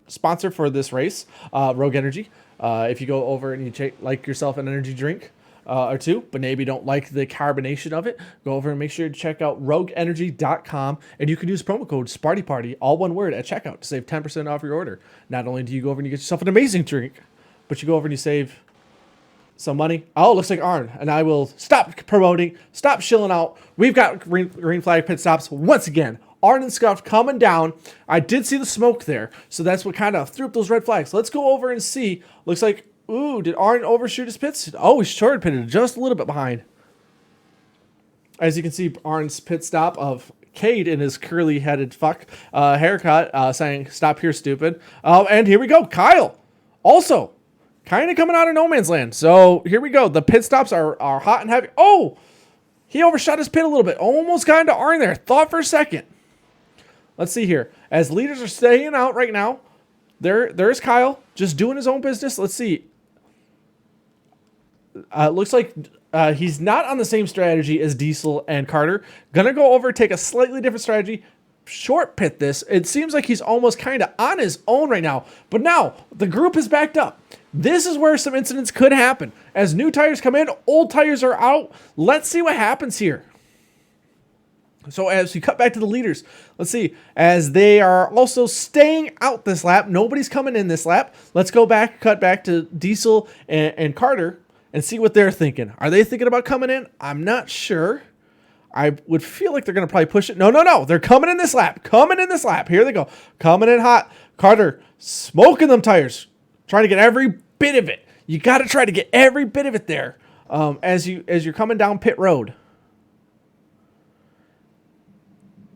sponsor for this race, Rogue Energy. If you go over and you like yourself an energy drink, or two, but maybe don't like the carbonation of it, go over and make sure to check out rogueenergy.com, and you can use promo code SpartyParty, all one word, at checkout to save 10% off your order. Not only do you go over and you get yourself an amazing drink, but you go over and you save some money. Oh, looks like Arn, and I will stop promoting, stop shilling out. We've got green flag pit stops once again. Arn and Scuff coming down. I did see the smoke there, so that's what kind of threw up those red flags. Let's go over and see. Looks like, ooh, did Arn overshoot his pits? Oh, he short pitted just a little bit behind. As you can see, Arn's pit stop of Cade in his curly-headed haircut saying, stop here, stupid. And here we go, Kyle. Also, kind of coming out of no man's land. So here we go. The pit stops are hot and heavy. Oh, he overshot his pit a little bit. Almost got into Arn there. Thought for a second. Let's see here. As leaders are staying out right now, there's Kyle just doing his own business. Let's see. Looks like he's not on the same strategy as Diesel and Carter. Gonna go over, take a slightly different strategy, short pit this. It seems like he's almost kind of on his own right now. But now, the group is backed up. This is where some incidents could happen. As new tires come in, old tires are out. Let's see what happens here. So as we cut back to the leaders, let's see, as they are also staying out this lap, nobody's coming in this lap. Let's go back, cut back to Diesel and Carter and see what they're thinking. Are they thinking about coming in? I'm not sure. I would feel like they're going to probably push it. No. They're coming in this lap. Here they go. Coming in hot. Carter smoking them tires. Trying to get every bit of it. You got to try to get every bit of it there as you're coming down pit road.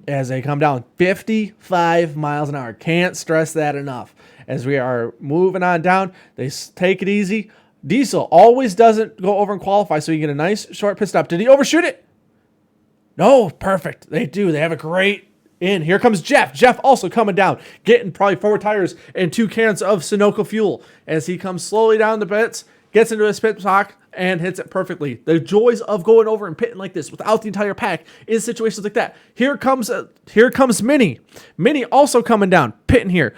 As they come down 55 miles an hour. Can't stress that enough. As we are moving on down, they take it easy. Diesel always doesn't go over and qualify, so you get a nice short pit stop. Did he overshoot it? No, perfect. They do. They have a great in. Here comes Jeff. Jeff also coming down, getting probably 4 tires and 2 cans of Sunoco fuel as he comes slowly down the pits, gets into his pit stock, and hits it perfectly. The joys of going over and pitting like this without the entire pack in situations like that. Here comes Minnie. Minnie also coming down, pitting here.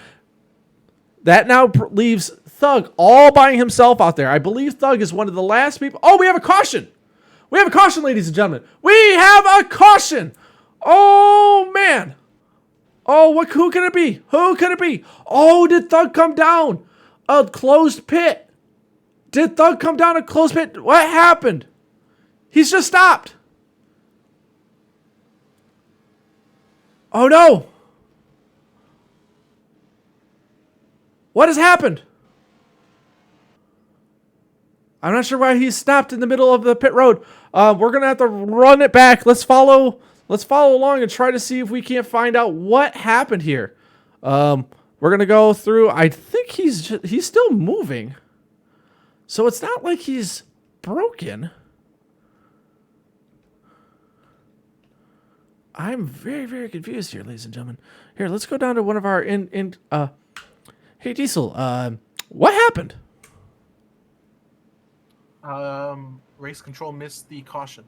That now leaves Thug all by himself out there. I believe Thug is one of the last people. Oh, we have a caution. We have a caution, ladies and gentlemen. We have a caution. Oh, man. Oh, who could it be? Who could it be? Oh, did Thug come down a closed pit? Did Thug come down a closed pit? What happened? He's just stopped. Oh, no. What has happened? I'm not sure why he stopped in the middle of the pit road. We're going to have to run it back. Let's follow along and try to see if we can't find out what happened here. We're going to go through. I think he's still moving. So it's not like he's broken. I'm very, very confused here, ladies and gentlemen. Here, let's go down to one of our Hey, Diesel, what happened? Race control missed the caution.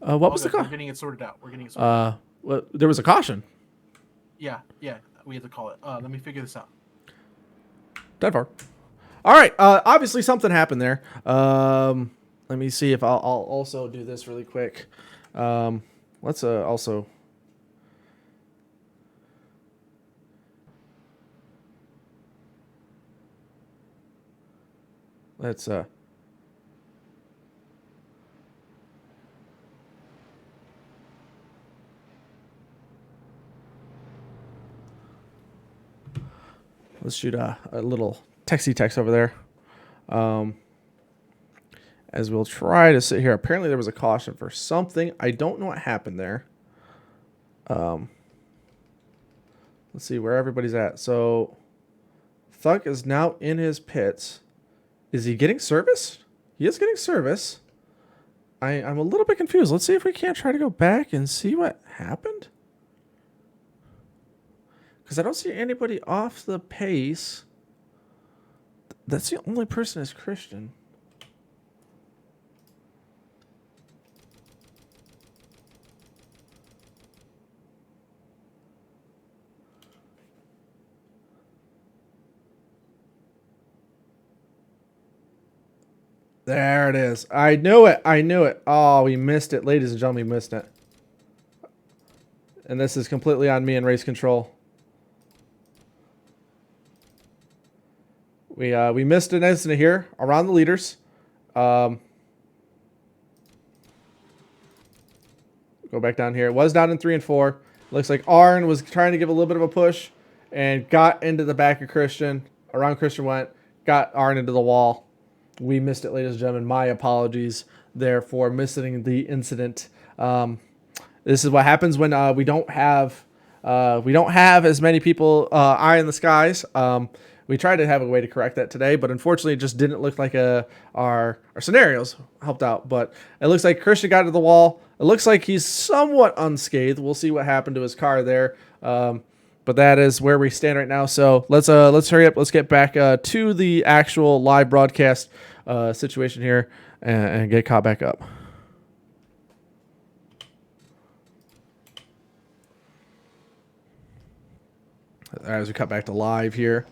What was the caution? We're getting it sorted out. Well, there was a caution. Yeah, we had to call it. Let me figure this out. That far. All right. Obviously, something happened there. Let me see if I'll also do this really quick. Let's also Let's shoot a little texty text over there. As we'll try to sit here. Apparently there was a caution for something. I don't know what happened there. Let's see where everybody's at. So Thug is now in his pits. Is he getting service? He is getting service. I'm a little bit confused. Let's see if we can't try to go back and see what happened. Because I don't see anybody off the pace. That's the only person is Christian. There it is. I knew it. I knew it. Oh, we missed it. Ladies and gentlemen, we missed it. And this is completely on me in race control. We missed an incident here around the leaders. Go back down here. It was down in 3 and 4. Looks like Arn was trying to give a little bit of a push and got into the back of Christian. Around Christian went, got Arn into the wall. We missed it, ladies and gentlemen. My apologies there for missing the incident. This is what happens when we don't have as many people eye in the skies. We tried to have a way to correct that today, but unfortunately, it just didn't look like our scenarios helped out. But it looks like Christian got to the wall. It looks like he's somewhat unscathed. We'll see what happened to his car there. But that is where we stand right now. So let's hurry up. Let's get back to the actual live broadcast situation here and get caught back up. All right, as we cut back to live here,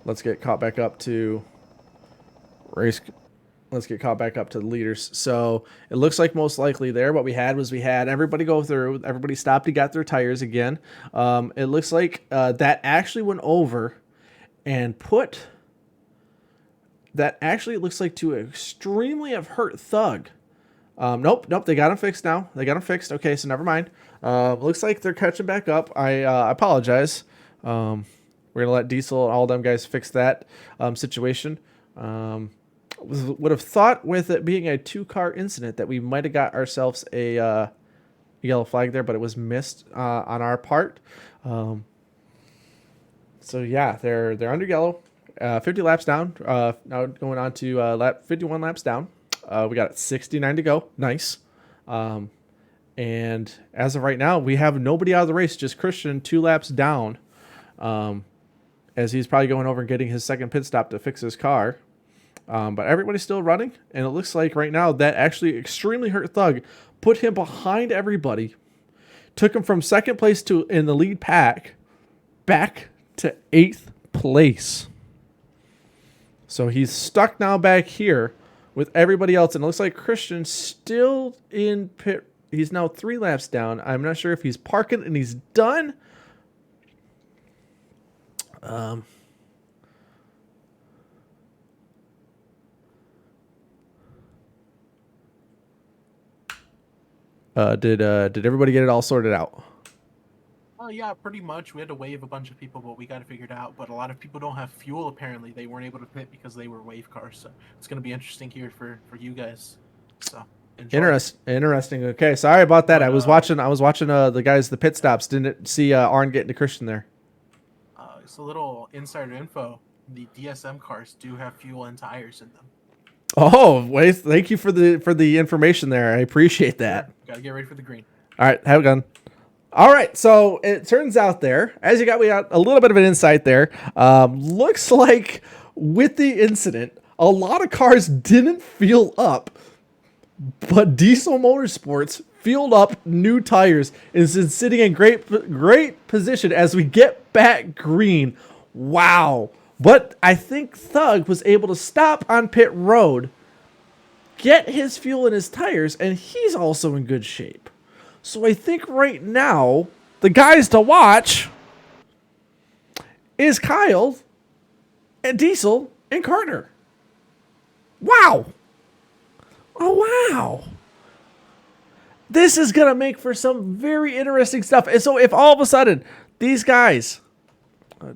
let's get caught back up to race. Let's get caught back up to the leaders. So it looks like most likely there what we had everybody go through. Everybody stopped and got their tires again. It looks like that actually went over and put... That actually looks like to extremely have hurt Thug. Nope. They got him fixed now. They got him fixed. Okay, so never mind. Looks like they're catching back up. I apologize. We're going to let Diesel and all them guys fix that situation. Would have thought with it being a 2-car incident that we might have got ourselves a yellow flag there, but it was missed on our part. So yeah, they're under yellow. 50 laps down. Now going on to 51 laps down. We got 69 to go. Nice. And as of right now, we have nobody out of the race. Just Christian 2 laps down. As he's probably going over and getting his second pit stop to fix his car. But everybody's still running, and it looks like right now that actually extremely hurt Thug, put him behind everybody, took him from second place to in the lead pack back to 8th place. So he's stuck now back here with everybody else, and it looks like Christian still in pit. He's now 3 laps down. I'm not sure if he's parking and he's done. Did everybody get it all sorted out? Oh yeah, pretty much. We had to wave a bunch of people, but we got it figured out. But a lot of people don't have fuel. Apparently, they weren't able to pit because they were wave cars. So it's going to be interesting here for you guys. So enjoy. Interesting. Okay, sorry about that. I was watching the guys, the pit stops. Didn't see Arn getting to Christian there. It's a little insider info. The DSM cars do have fuel and tires in them. Oh, wait! Thank you for the information there. I appreciate that. Got to get ready for the green. All right, have a gun. All right, so it turns out there, we got a little bit of an insight there. Looks like with the incident, a lot of cars didn't fuel up, but Diesel Motorsports fueled up new tires and is sitting in great position as we get back green. Wow. But I think Thug was able to stop on pit road, get his fuel in his tires, and he's also in good shape. So I think right now, the guys to watch is Kyle and Diesel and Carter. Wow. Oh, wow. This is going to make for some very interesting stuff. And so if all of a sudden these guys,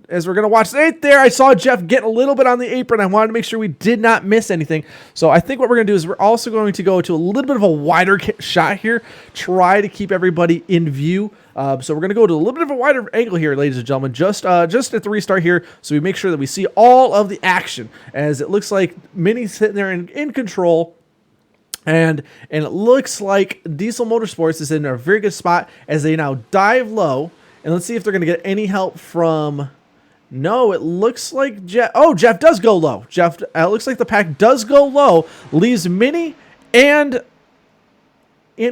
as we're going to watch right there, I saw Jeff get a little bit on the apron. I wanted to make sure we did not miss anything. So I think what we're going to do is we're also going to go to a little bit of a wider shot here, try to keep everybody in view. So we're going to go to a little bit of a wider angle here, ladies and gentlemen, just at the restart here, so we make sure that we see all of the action, as it looks like Mini's sitting there in control. And it looks like Diesel Motorsports is in a very good spot as they now dive low. And let's see if they're going to get any help from... No, it looks like Jeff... Oh, Jeff does go low. Jeff, it looks like the pack does go low. Leaves Mini and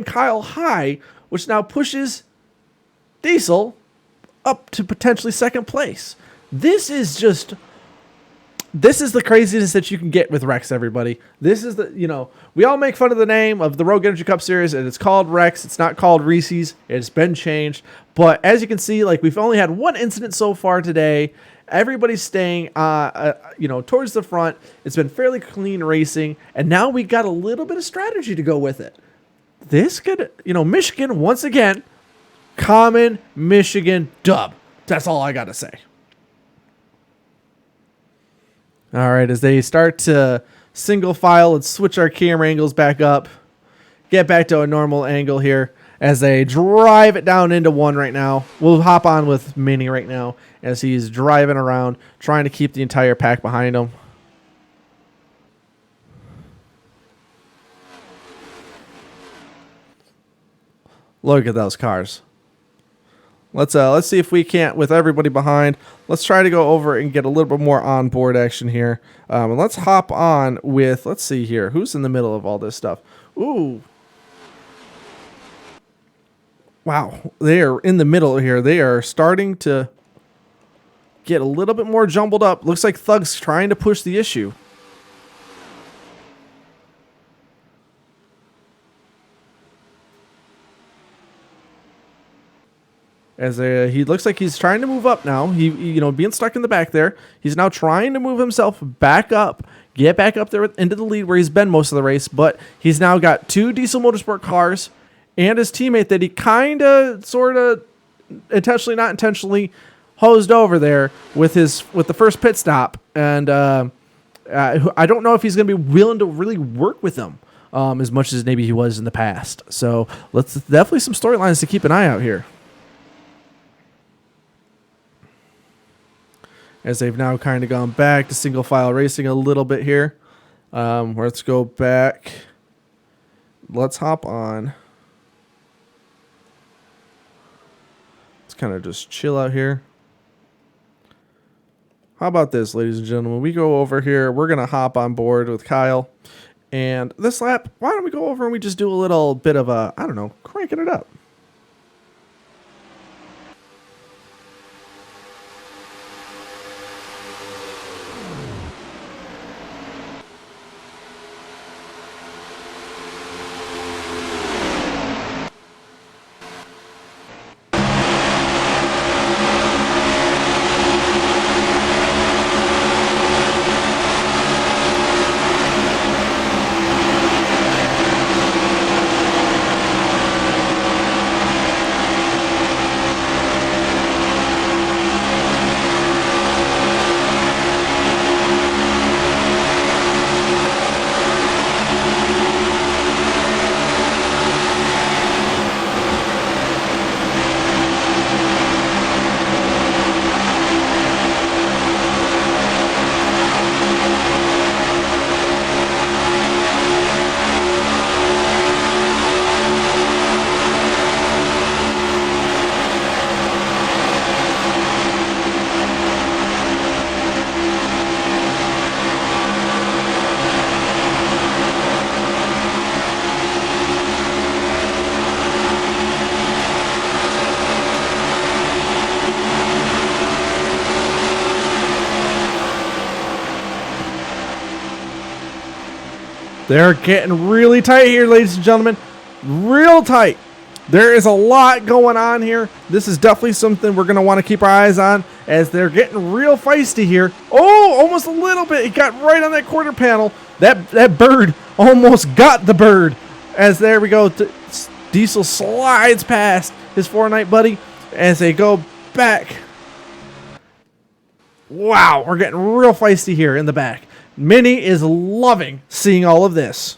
Kyle high, which now pushes Diesel up to potentially second place. This is the craziness that you can get with Rex, everybody. This is we all make fun of the name of the Rogue Energy Cup Series, and it's called Rex. It's not called Reese's. It's been changed. But as you can see, like, we've only had one incident so far today. Everybody's staying, towards the front. It's been fairly clean racing, and now we got a little bit of strategy to go with it. This could, Michigan, once again, common Michigan dub. That's all I got to say. All right, as they start to single file, let's switch our camera angles back up. Get back to a normal angle here as they drive it down into one right now. We'll hop on with Mini right now as he's driving around, trying to keep the entire pack behind him. Look at those cars. Let's see if we can't, with everybody behind, let's try to go over and get a little bit more onboard action here. And let's hop on with, let's see here, who's in the middle of all this stuff? Ooh. Wow, they are in the middle here. They are starting to get a little bit more jumbled up. Looks like Thug's trying to push the issue. As he looks like he's trying to move up now. He being stuck in the back there. He's now trying to move himself back up, get back up there into the lead where he's been most of the race. But he's now got two Diesel Motorsport cars and his teammate that he kind of, sort of, intentionally, not intentionally, hosed over there with the first pit stop. And I don't know if he's going to be willing to really work with him as much as maybe he was in the past. So let's definitely some storylines to keep an eye out here. As they've now kind of gone back to single file racing a little bit here. Let's go back. Let's hop on. Let's kind of just chill out here. How about this, ladies and gentlemen? We go over here. We're going to hop on board with Kyle. And this lap, why don't we go over and we just do a little bit of a, cranking it up. They're getting really tight here, ladies and gentlemen. Real tight. There is a lot going on here. This is definitely something we're going to want to keep our eyes on as they're getting real feisty here. Oh, almost a little bit. It got right on that quarter panel. That bird almost got the bird. As there we go. Diesel slides past his Fortnite buddy as they go back. Wow, we're getting real feisty here in the back. Minnie is loving seeing all of this.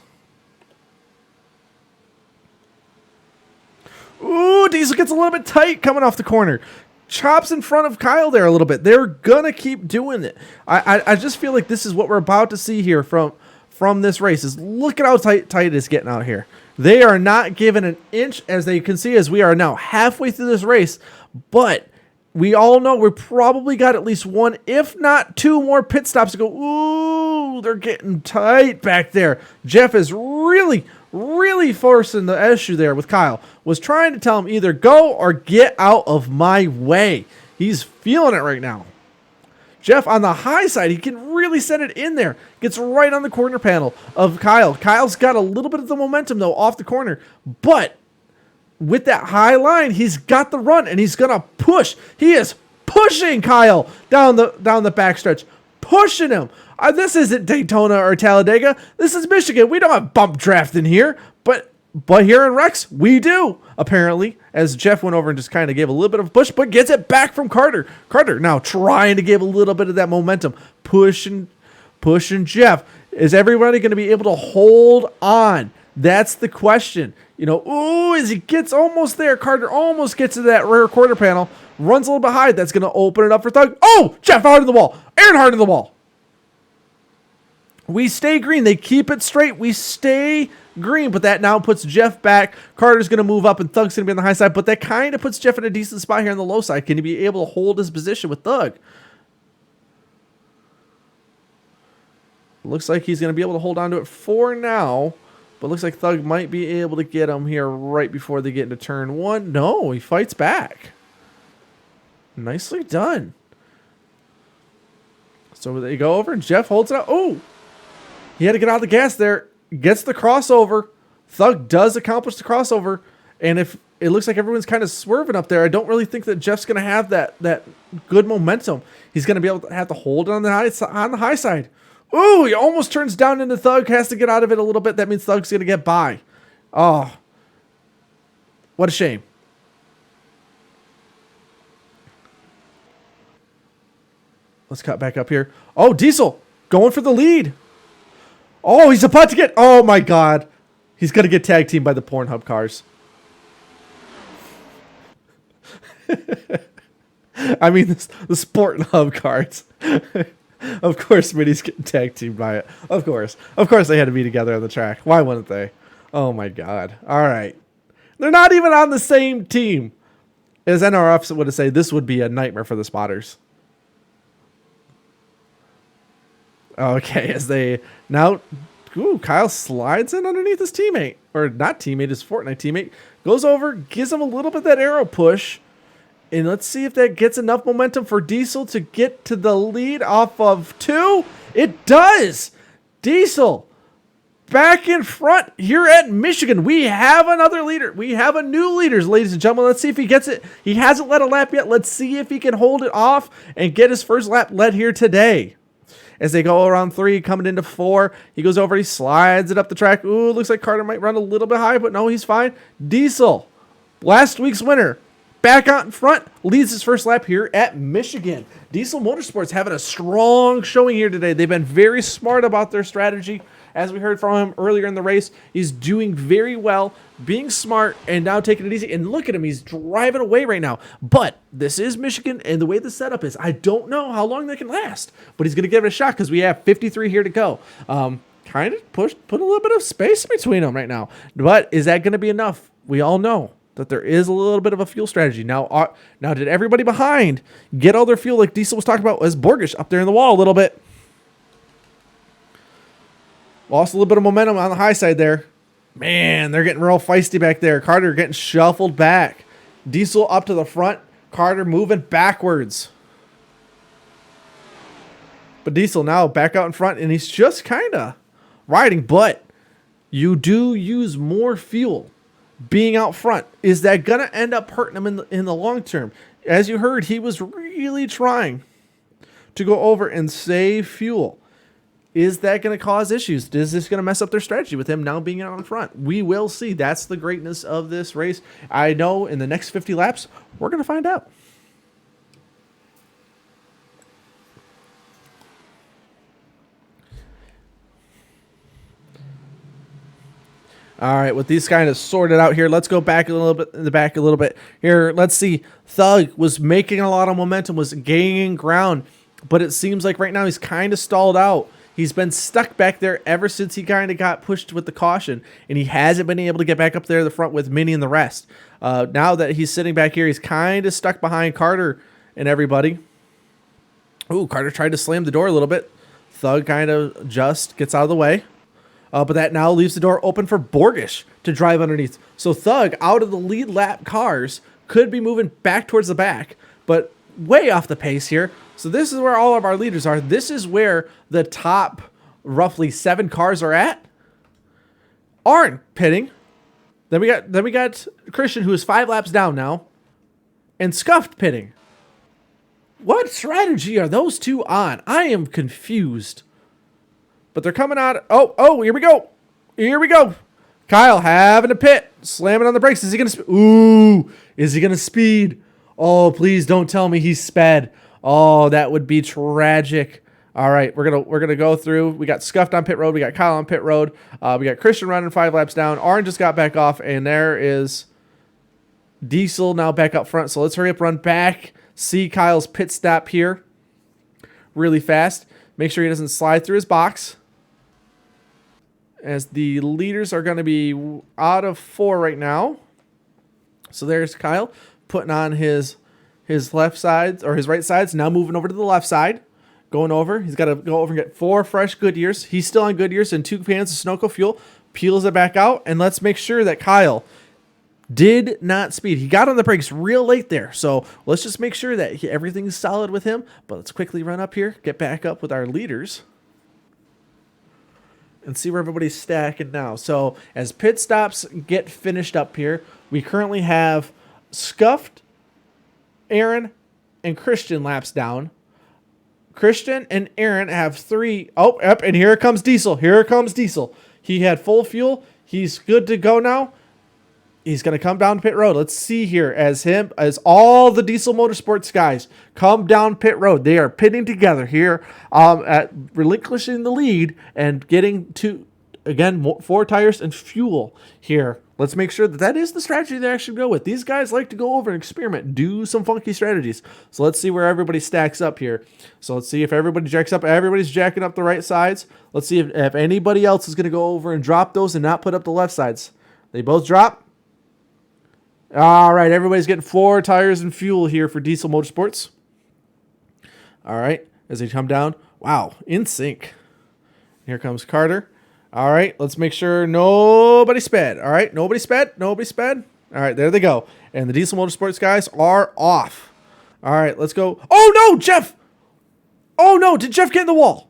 Ooh, Diesel gets a little bit tight coming off the corner. Chops in front of Kyle there a little bit. They're going to keep doing it. I just feel like this is what we're about to see here from this race. Is look at how tight it is getting out here. They are not giving an inch, as they can see, as we are now halfway through this race. But we all know we probably got at least one, if not two more pit stops to go. Ooh, they're getting tight back there. Jeff is really forcing the issue there with Kyle. Was trying to tell him either go or get out of my way. He's feeling it right now. Jeff on the high side, he can really set it in there. Gets right on the corner panel of Kyle. Kyle's got a little bit of the momentum, though, off the corner. But with that high line, he's got the run, and he's going to push. He is pushing Kyle down the backstretch. Pushing him. This isn't Daytona or Talladega. This is Michigan. We don't have bump draft in here. But here in Rex, we do, apparently, as Jeff went over and just kind of gave a little bit of a push, but gets it back from Carter. Carter now trying to give a little bit of that momentum. Pushing Jeff. Is everybody going to be able to hold on? That's the question. Ooh, as he gets almost there, Carter almost gets to that rear quarter panel. Runs a little bit high. That's going to open it up for Thug. Oh, Jeff hard in the wall. Earnhardt in the wall. We stay green. They keep it straight. We stay green, but that now puts Jeff back. Carter's going to move up, and Thug's going to be on the high side, but that kind of puts Jeff in a decent spot here on the low side. Can he be able to hold his position with Thug? Looks like he's going to be able to hold on to it for now, but looks like Thug might be able to get him here right before they get into turn one. No, he fights back. Nicely done. So they go over, and Jeff holds it out. Oh! He had to get out of the gas there. Gets the crossover. Thug does accomplish the crossover. And if it looks like everyone's kind of swerving up there, I don't really think that Jeff's going to have that good momentum. He's going to be able to have to hold it on the high side. Ooh, he almost turns down into Thug. Has to get out of it a little bit. That means Thug's going to get by. Oh, what a shame. Let's cut back up here. Oh, Diesel going for the lead. Oh, he's about to get... Oh, my God. He's going to get tag teamed by the Pornhub cars. I mean, the Sport Hub cars. Of course, Minnie's getting tag teamed by it. Of course. Of course they had to be together on the track. Why wouldn't they? Oh, my God. All right. They're not even on the same team. As NRF would say, this would be a nightmare for the spotters. Okay, as they now, Kyle slides in underneath his teammate, or not teammate, his Fortnite teammate, goes over, gives him a little bit of that arrow push, and let's see if that gets enough momentum for Diesel to get to the lead off of 2. It does! Diesel back in front here at Michigan. We have another leader. We have a new leader, ladies and gentlemen. Let's see if he gets it. He hasn't led a lap yet. Let's see if he can hold it off and get his first lap led here today. As they go around 3, coming into 4, he goes over, he slides it up the track. Ooh, looks like Carter might run a little bit high, but no, he's fine. Diesel, last week's winner, back out in front, leads his first lap here at Michigan. Diesel Motorsports having a strong showing here today. They've been very smart about their strategy. As we heard from him earlier in the race, he's doing very well, being smart, and now taking it easy. And look at him, he's driving away right now. But this is Michigan, and the way the setup is, I don't know how long they can last. But he's going to give it a shot because we have 53 here to go. Kind of put a little bit of space between them right now. But is that going to be enough? We all know that there is a little bit of a fuel strategy. Now did everybody behind get all their fuel like Diesel was talking about as Borgish up there in the wall a little bit? Lost a little bit of momentum on the high side there. Man, they're getting real feisty back there. Carter getting shuffled back. Diesel up to the front. Carter moving backwards. But Diesel now back out in front, and he's just kind of riding. But you do use more fuel being out front. Is that going to end up hurting him in the long term? as you heard, he was really trying to go over and save fuel. Is that going to cause issues? Is this going to mess up their strategy with him now being out in front? We will see. That's the greatness of this race. I know in the next 50 laps, we're going to find out. All right, with these kind of sorted out here, let's go back a little bit in the back a little bit here. Let's see. Thug was making a lot of momentum, was gaining ground, but it seems like right now he's kind of stalled out. He's been stuck back there ever since he kind of got pushed with the caution, and he hasn't been able to get back up there to the front with Minnie and the rest. Now that he's sitting back here, he's kind of stuck behind Carter and everybody. Ooh, Carter tried to slam the door a little bit. Thug kind of just gets out of the way. But that now leaves the door open for Borgish to drive underneath. So Thug, out of the lead lap cars, could be moving back towards the back, but way off the pace here. So this is where all of our leaders are. This is where the top roughly 7 cars are at. Arn pitting. Then we got Christian, who is 5 laps down now, and Scuffed pitting. What strategy are those two on? I am confused. But they're coming out. Oh, here we go. Here we go. Kyle having a pit. Slamming on the brakes. Is he going to... Ooh. Is he going to speed? Oh, please don't tell me he's sped. Oh, that would be tragic. All right, we're gonna go through. We got Scuffed on pit road. We got Kyle on pit road. We got Christian running 5 laps down. Arn just got back off, and there is Diesel now back up front. So let's hurry up, run back. See Kyle's pit stop here really fast. Make sure he doesn't slide through his box, as the leaders are going to be out of 4 right now. So there's Kyle putting on his left sides, or his right sides, now moving over to the left side. Going over. He's got to go over and get 4 fresh Goodyears. He's still on Goodyears and 2 cans of Sunoco fuel. Peels it back out, and let's make sure that Kyle did not speed. He got on the brakes real late there, so let's just make sure that everything's solid with him. But let's quickly run up here, get back up with our leaders, and see where everybody's stacking now. So as pit stops get finished up here, we currently have Scuffed, Aaron, and Christian laps down. Christian and Aaron have 3. Oh, yep, and here comes Diesel. Here comes Diesel. He had full fuel. He's good to go now. He's going to come down pit road. Let's see here as all the Diesel Motorsports guys come down pit road. They are pitting together here at relinquishing the lead and getting to, again, 4 tires and fuel here. Let's make sure that is the strategy they actually go with. These guys like to go over and experiment, do some funky strategies. So let's see where everybody stacks up here. So let's see if everybody jacks up. Everybody's jacking up the right sides. Let's see if anybody else is going to go over and drop those and not put up the left sides. They both drop. All right, everybody's getting 4 tires and fuel here for Diesel Motorsports. All right, as they come down. Wow, in sync. Here comes Carter. All right, let's make sure nobody sped. All right, nobody sped. Nobody sped. All right, there they go. And the Diesel Motorsports guys are off. All right, let's go. Oh, no, Jeff. Oh, no, did Jeff get in the wall?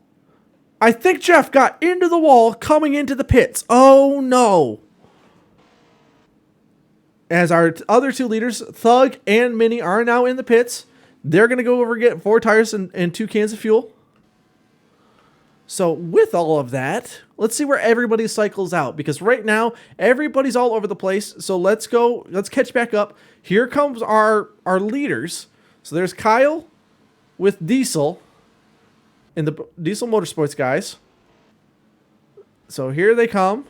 I think Jeff got into the wall coming into the pits. Oh, no. As our other 2 leaders, Thug and Minnie, are now in the pits. They're going to go over and get 4 tires and 2 cans of fuel. So with all of that, let's see where everybody cycles out, because right now everybody's all over the place. So let's catch back up. Here comes our leaders. So there's Kyle with Diesel and the Diesel Motorsports guys. So here they come.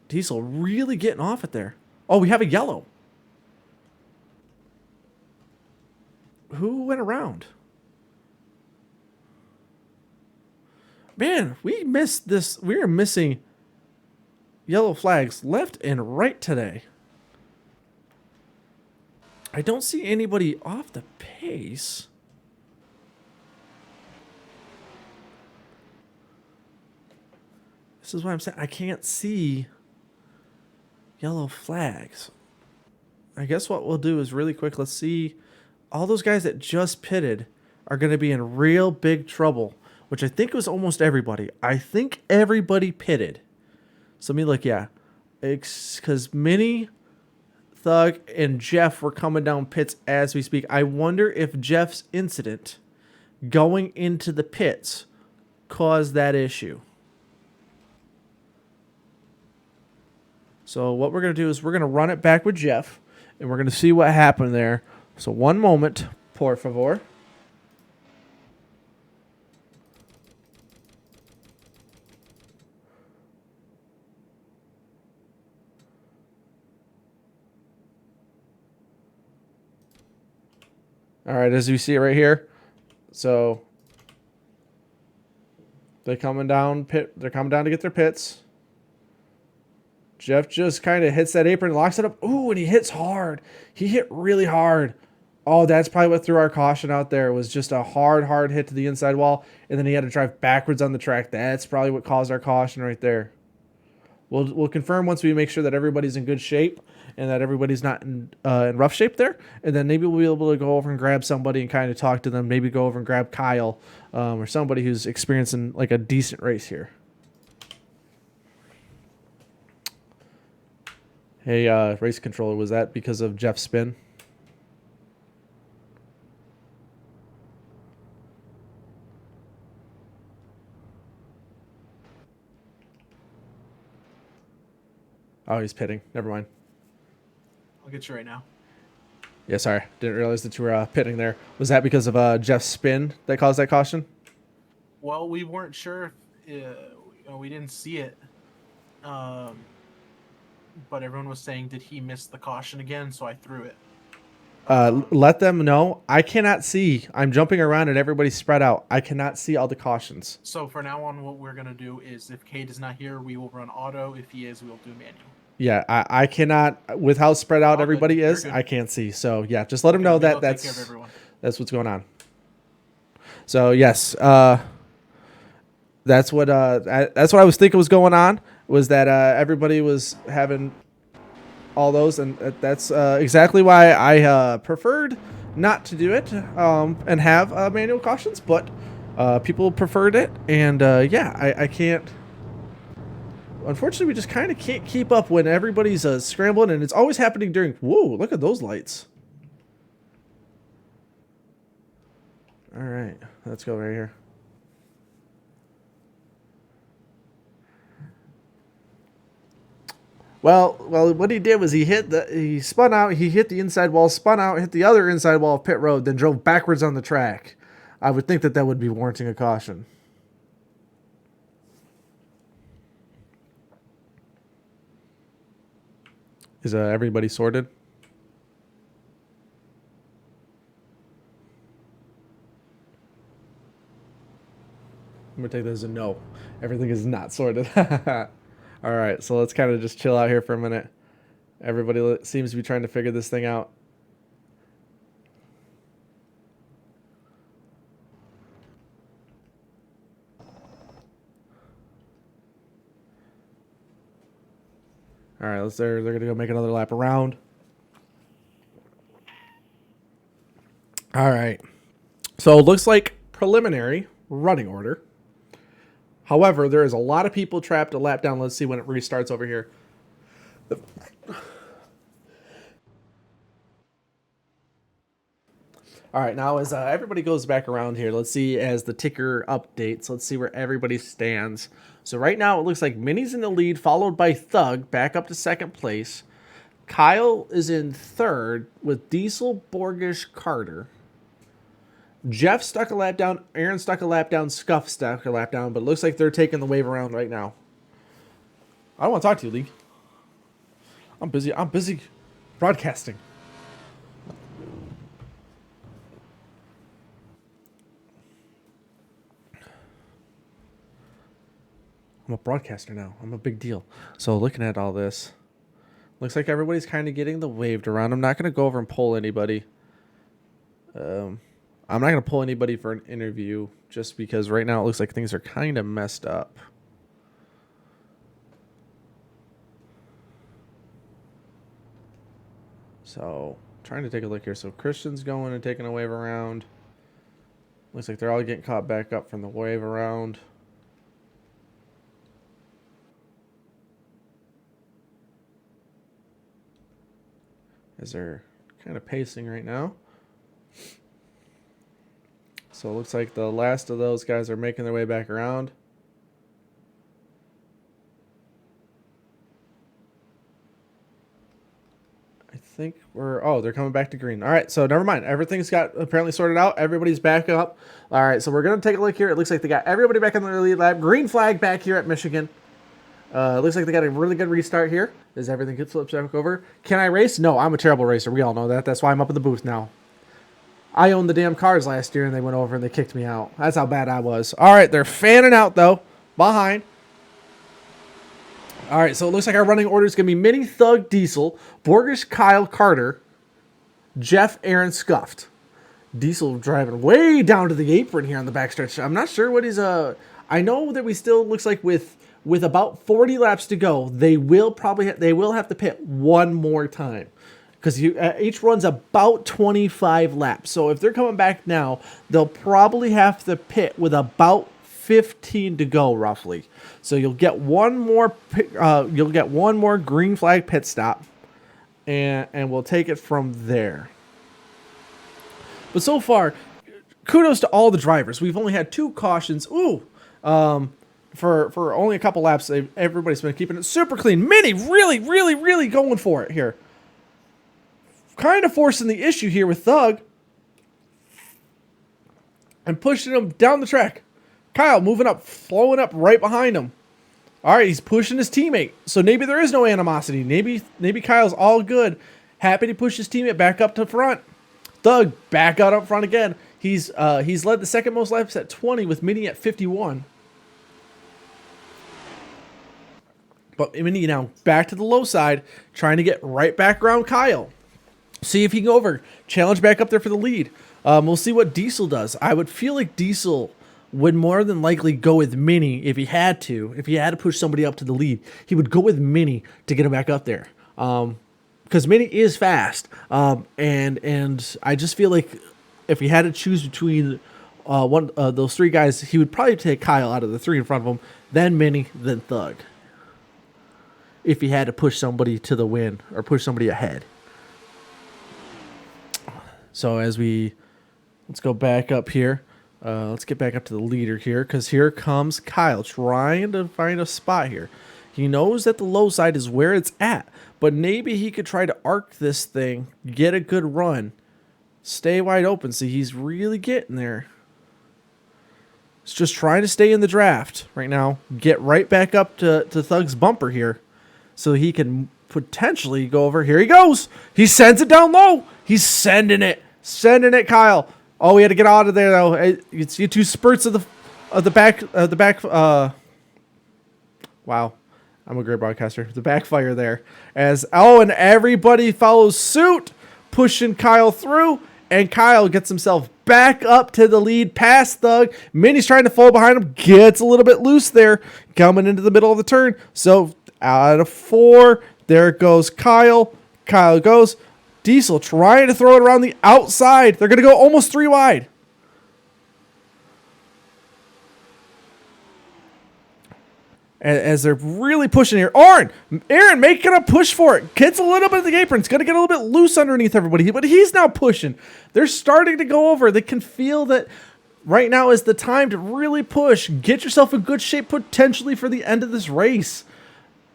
Diesel really getting off it there. Oh, we have a yellow. Who went around? Man, we missed this. We are missing yellow flags left and right today. I don't see anybody off the pace. This is what I'm saying. I can't see yellow flags. I guess what we'll do is really quick. Let's see. All those guys that just pitted are going to be in real big trouble, which I think was almost everybody. I think everybody pitted. So let me look, yeah. Because Minnie, Thug, and Jeff were coming down pits as we speak. I wonder if Jeff's incident going into the pits caused that issue. So what we're going to do is we're going to run it back with Jeff, and we're going to see what happened there. So one moment, por favor. All right, as you see it right here. So they're coming down to get their pits. Jeff just kind of hits that apron, locks it up. Ooh, and he hits hard. He hit really hard. Oh, that's probably what threw our caution out there. It was just a hard hit to the inside wall, and then he had to drive backwards on the track. That's probably what caused our caution right there. We'll confirm once we make sure that everybody's in good shape and that everybody's not in rough shape there. And then maybe we'll be able to go over and grab somebody and kind of talk to them. Maybe go over and grab Kyle or somebody who's experiencing like a decent race here. Hey, race controller, was that because of Jeff's spin? Oh, he's pitting. Never mind. I'll get you right now. Yeah, sorry. Didn't realize that you were pitting there. Was that because of Jeff's spin that caused that caution? Well, we weren't sure if we didn't see it. But everyone was saying, did he miss the caution again? So I threw it. Let them know. I cannot see. I'm jumping around and everybody's spread out. I cannot see all the cautions. So for now on, what we're going to do is if Cade is not here, we will run auto. If he is, we'll do manual. Yeah, I cannot, with how spread out everybody is, I can't see. So yeah, just let them know that that's what's going on. So yes, that's what I was thinking was going on, was that everybody was having all those, and that's exactly why I preferred not to do it and have manual cautions, but people preferred it, and yeah, I can't. Unfortunately, we just kind of can't keep up when everybody's scrambling, and it's always happening during... Whoa, look at those lights. All right, let's go right here. Well, what he did was he spun out, he hit the inside wall, spun out, hit the other inside wall of pit road, then drove backwards on the track. I would think that would be warranting a caution. Is everybody sorted? I'm going to take this as a no. Everything is not sorted. All right, so let's kind of just chill out here for a minute. Everybody seems to be trying to figure this thing out. All right, they're going to go make another lap around. All right. So it looks like preliminary running order. However, there is a lot of people trapped a lap down. Let's see when it restarts over here. All right, now as everybody goes back around here, let's see as the ticker updates. Let's see where everybody stands. So right now it looks like Minnie's in the lead, followed by Thug, back up to second place. Kyle is in third with Diesel, Borgish, Carter. Jeff stuck a lap down, Aaron stuck a lap down, Scuff stuck a lap down, but it looks like they're taking the wave around right now. I don't want to talk to you, Lee. I'm busy broadcasting. I'm a broadcaster now. I'm a big deal. So looking at all this, looks like everybody's kind of getting the waved around. I'm not going to go over and pull anybody. I'm not going to pull anybody for an interview just because right now it looks like things are kind of messed up. So trying to take a look here. So Christian's going and taking a wave around. Looks like they're all getting caught back up from the wave around. as they're kind of pacing right now. So it looks like the last of those guys are making their way back around. I think they're coming back to green. All right, so never mind. Everything's got apparently sorted out. Everybody's back up. All right, so we're going to take a look here. It looks like they got everybody back in the lead lap. Green flag back here at Michigan. It looks like they got a really good restart here as everything gets flipped back over. Can I race? No, I'm a terrible racer. We all know that. That's why I'm up in the booth now. I owned the damn cars last year, and they went over and they kicked me out. That's how bad I was. All right, they're fanning out, though, behind. All right, so it looks like our running order is going to be Mini, Thug, Diesel, Borgish, Kyle, Carter, Jeff, Aaron, Scuffed. Diesel driving way down to the apron here on the backstretch. I'm not sure what his... I know that we still looks like with about 40 laps to go, they will have to pit one more time. Because each run's about 25 laps. So if they're coming back now, they'll probably have to pit with about 15 to go, roughly. So you'll get one more green flag pit stop, and we'll take it from there. But so far, kudos to all the drivers. We've only had 2 cautions. For only a couple laps, everybody's been keeping it super clean. Mini really going for it here. Kind of forcing the issue here with Thug and pushing him down the track. Kyle moving up, flowing up right behind him. All right, he's pushing his teammate. So maybe there is no animosity. Maybe Kyle's all good. Happy to push his teammate back up to front. Thug back out up front again. He's led the second most laps at 20 with Mini at 51. But Mini now back to the low side, trying to get right back around Kyle. See if he can go over. Challenge back up there for the lead. We'll see what Diesel does. I would feel like Diesel would more than likely go with Mini if he had to. If he had to push somebody up to the lead, he would go with Mini to get him back up there. Because Mini is fast. And I just feel like if he had to choose between those 3 guys, he would probably take Kyle out of the 3 in front of him, then Mini, then Thug. If he had to push somebody to the win or push somebody ahead. So let's go back up here. Let's get back up to the leader here, because here comes Kyle trying to find a spot here. He knows that the low side is where it's at, but maybe he could try to arc this thing, get a good run, stay wide open. See, he's really getting there. He's just trying to stay in the draft right now, get right back up to Thug's bumper here, so he can potentially go over. Here he goes. He sends it down low. He's sending it, Kyle. Oh, we had to get out of there though. You see 2 spurts of the back. Wow, I'm a great broadcaster. The backfire there, and everybody follows suit, pushing Kyle through, and Kyle gets himself back up to the lead, past Thug. Mini's trying to fall behind him, gets a little bit loose there, coming into the middle of the turn. So out of 4, there goes Kyle. Kyle goes. Diesel trying to throw it around the outside. They're going to go almost 3 wide. As they're really pushing here. Aaron making a push for it. Gets a little bit of the apron. It's going to get a little bit loose underneath everybody. But he's now pushing. They're starting to go over. They can feel that right now is the time to really push. Get yourself in good shape potentially for the end of this race.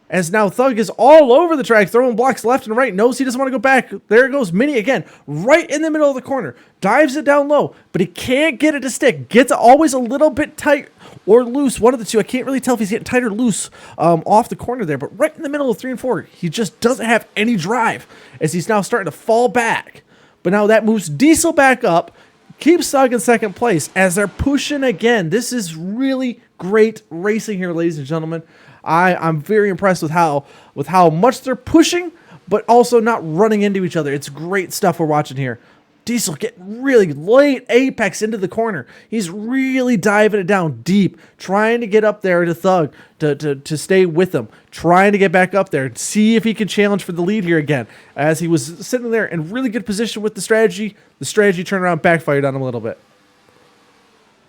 As now Thug is all over the track, throwing blocks left and right. Knows he doesn't want to go back. There goes Mini again, right in the middle of the corner. Dives it down low, but he can't get it to stick. Gets always a little bit tight or loose. One of the two. I can't really tell if he's getting tight or loose off the corner there. But right in the middle of 3 and 4, he just doesn't have any drive as he's now starting to fall back. But now that moves Diesel back up. Keeps Thug in second place as they're pushing again. This is really great racing here, ladies and gentlemen. I'm very impressed with how much they're pushing, but also not running into each other. It's great stuff we're watching here. Diesel getting really late apex into the corner. He's really diving it down deep, trying to get up there to Thug to stay with him, trying to get back up there, see if he can challenge for the lead here again. As he was sitting there in really good position with the strategy turnaround backfired on him a little bit.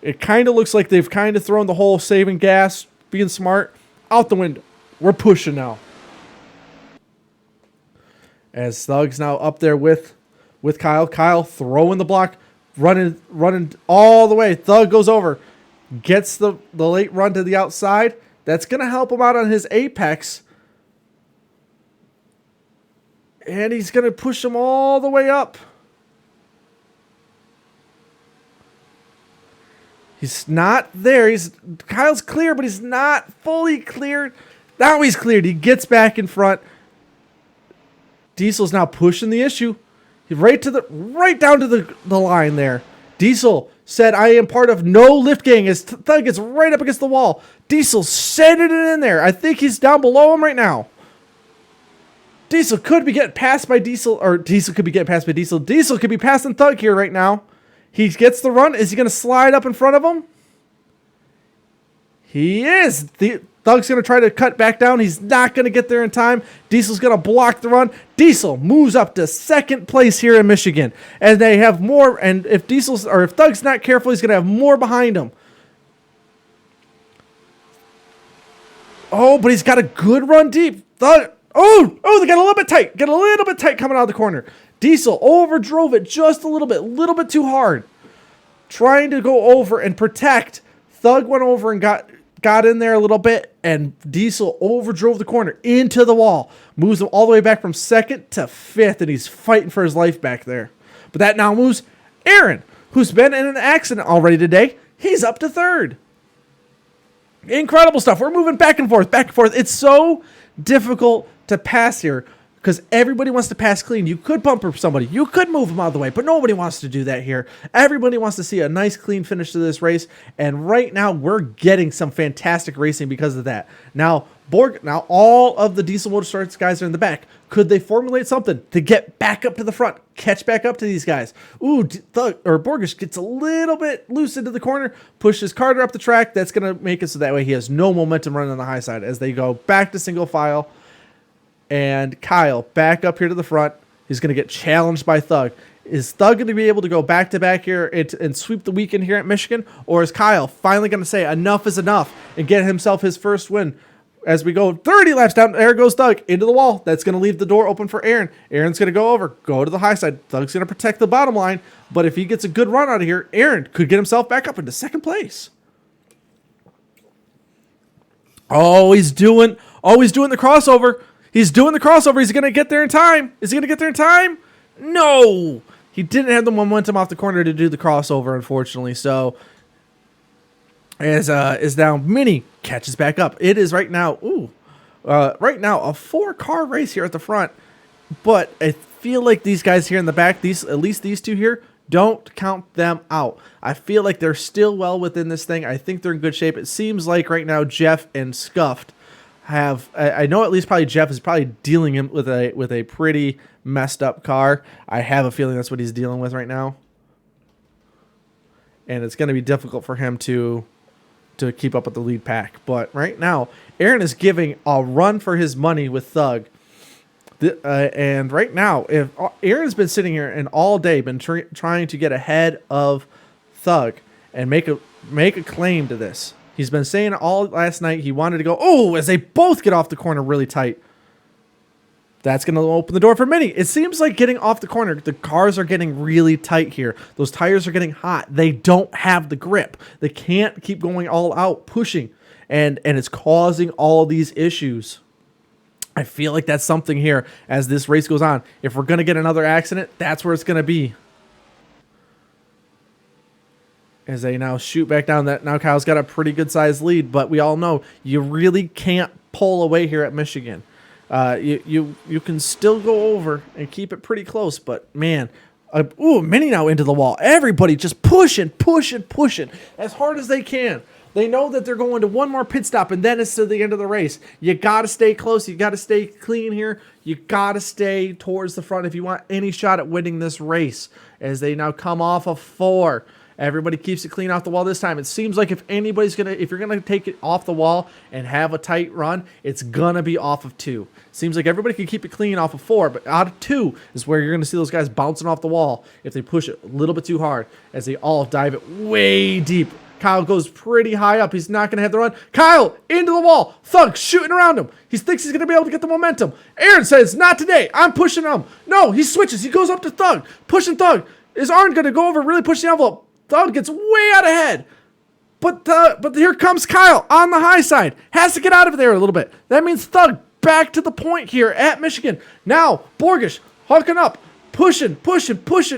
It kind of looks like they've kind of thrown the whole saving gas, being smart, out the window. We're pushing now. as Thug's now up there with Kyle. Kyle throwing the block, running all the way. Thug goes over, gets the late run to the outside. That's going to help him out on his apex. And he's going to push him all the way up. He's not there. Kyle's clear, but he's not fully cleared. Now he's cleared. He gets back in front. Diesel's now pushing the issue. He's right down to the line there. Diesel said, I am part of no lift gang, as Thug gets right up against the wall. Diesel sending it in there. I think he's down below him right now. Diesel could be getting passed by Diesel, or Diesel could be getting passed by Diesel. Diesel could be passing Thug here right now. He gets the run. Is he going to slide up in front of him? He is. Thug's going to try to cut back down. He's not going to get there in time. Diesel's going to block the run. Diesel moves up to second place here in Michigan. And they have more. And if Thug's not careful, he's going to have more behind him. Oh, but he's got a good run deep. Thug. Oh, they got a little bit tight. Got a little bit tight coming out of the corner. Diesel overdrove it just a little bit too hard. Trying to go over and protect. Thug went over and got in there a little bit, and Diesel overdrove the corner into the wall. Moves him all the way back from second to fifth, and he's fighting for his life back there. But that now moves Aaron, who's been in an accident already today. He's up to third. Incredible stuff. We're moving back and forth. It's so difficult to pass here because everybody wants to pass clean. You could bumper somebody. You could move them out of the way, but nobody wants to do that here. Everybody wants to see a nice, clean finish to this race, and right now we're getting some fantastic racing because of that. Now, all of the Diesel Motorsports guys are in the back. Could they formulate something to get back up to the front, catch back up to these guys? Ooh, Borges gets a little bit loose into the corner, pushes Carter up the track. That's going to make it so that way he has no momentum running on the high side as they go back to single file. And Kyle back up here to the front. He's going to get challenged by Thug. Is Thug going to be able to go back-to-back here and sweep the weekend here at Michigan? Or is Kyle finally going to say enough is enough and get himself his first win? As we go 30 laps down, there goes Thug into the wall. That's going to leave the door open for Aaron. Aaron's going to go to the high side. Thug's going to protect the bottom line. But if he gets a good run out of here, Aaron could get himself back up into second place. Oh, he's doing the crossover. He's doing the crossover. He's going to get there in time. Is he going to get there in time? No. He didn't have the momentum off the corner to do the crossover, unfortunately. So, is now Mini catches back up. It is right now, a 4-car race here at the front. But I feel like these guys here in the back, at least these two here, don't count them out. I feel like they're still well within this thing. I think they're in good shape. It seems like right now Jeff and Scuffed I know at least probably Jeff is probably dealing with a pretty messed up car. I have a feeling that's what he's dealing with right now. And it's going to be difficult for him to keep up with the lead pack. But right now, Aaron is giving a run for his money with Thug. And right now, if Aaron's been sitting here and all day been trying to get ahead of Thug and make a claim to this. He's been saying all last night he wanted to go, as they both get off the corner really tight. That's going to open the door for Mini. It seems like getting off the corner, the cars are getting really tight here. Those tires are getting hot. They don't have the grip. They can't keep going all out, pushing. And it's causing all these issues. I feel like that's something here as this race goes on. If we're going to get another accident, that's where it's going to be. As they now shoot back down, that now Kyle's got a pretty good sized lead, but we all know you really can't pull away here at Michigan. You can still go over and keep it pretty close, but man, Mini now into the wall. Everybody just pushing as hard as they can. They know that they're going to one more pit stop, and then it's to the end of the race. You got to stay close. You got to stay clean here. You got to stay towards the front if you want any shot at winning this race. As they now come off of 4. Everybody keeps it clean off the wall this time. It seems like if you're gonna take it off the wall and have a tight run, it's gonna be off of 2. Seems like everybody can keep it clean off of 4, but out of 2 is where you're gonna see those guys bouncing off the wall if they push it a little bit too hard, as they all dive it way deep. Kyle goes pretty high up. He's not going to have the run. Kyle into the wall. Thug shooting around him. He thinks he's going to be able to get the momentum. Aaron says, not today. I'm pushing him. No, he switches. He goes up to Thug. Pushing Thug. Is Arn going to go over, really push the envelope? Thug gets way out ahead. But here comes Kyle on the high side. Has to get out of there a little bit. That means Thug back to the point here at Michigan. Now, Borgish hooking up. Pushing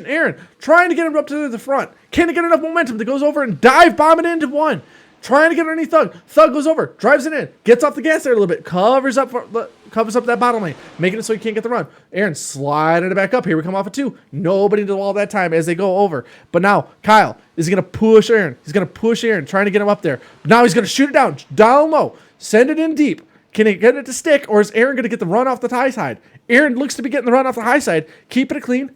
Aaron, trying to get him up to the front. Can't get enough momentum to goes over and dive bombing into one. Trying to get underneath Thug. Thug goes over, drives it in, gets off the gas there a little bit, covers up that bottom lane, making it so he can't get the run. Aaron sliding it back up. Here we come off of 2. Nobody into the wall that time as they go over. But now Kyle is going to push Aaron. He's going to push Aaron, trying to get him up there. Now he's going to shoot it down low, send it in deep. Can he get it to stick, or is Aaron going to get the run off the high side? Aaron looks to be getting the run off the high side. Keeping it clean.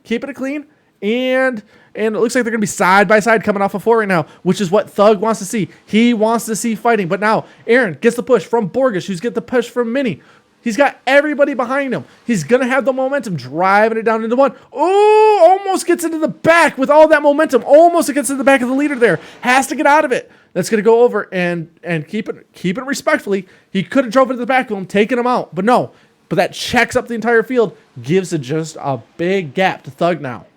And it looks like they're going to be side by side coming off of 4 right now, which is what Thug wants to see. He wants to see fighting. But now Aaron gets the push from Borgish, who's getting the push from Mini. He's got everybody behind him. He's going to have the momentum, driving it down into 1. Oh, almost gets into the back with all that momentum. Almost gets into the back of the leader there. Has to get out of it. That's going to go over and keep it respectfully. He could have drove into the back of him, taken him out. But no. But that checks up the entire field, gives it just a big gap to Thug now.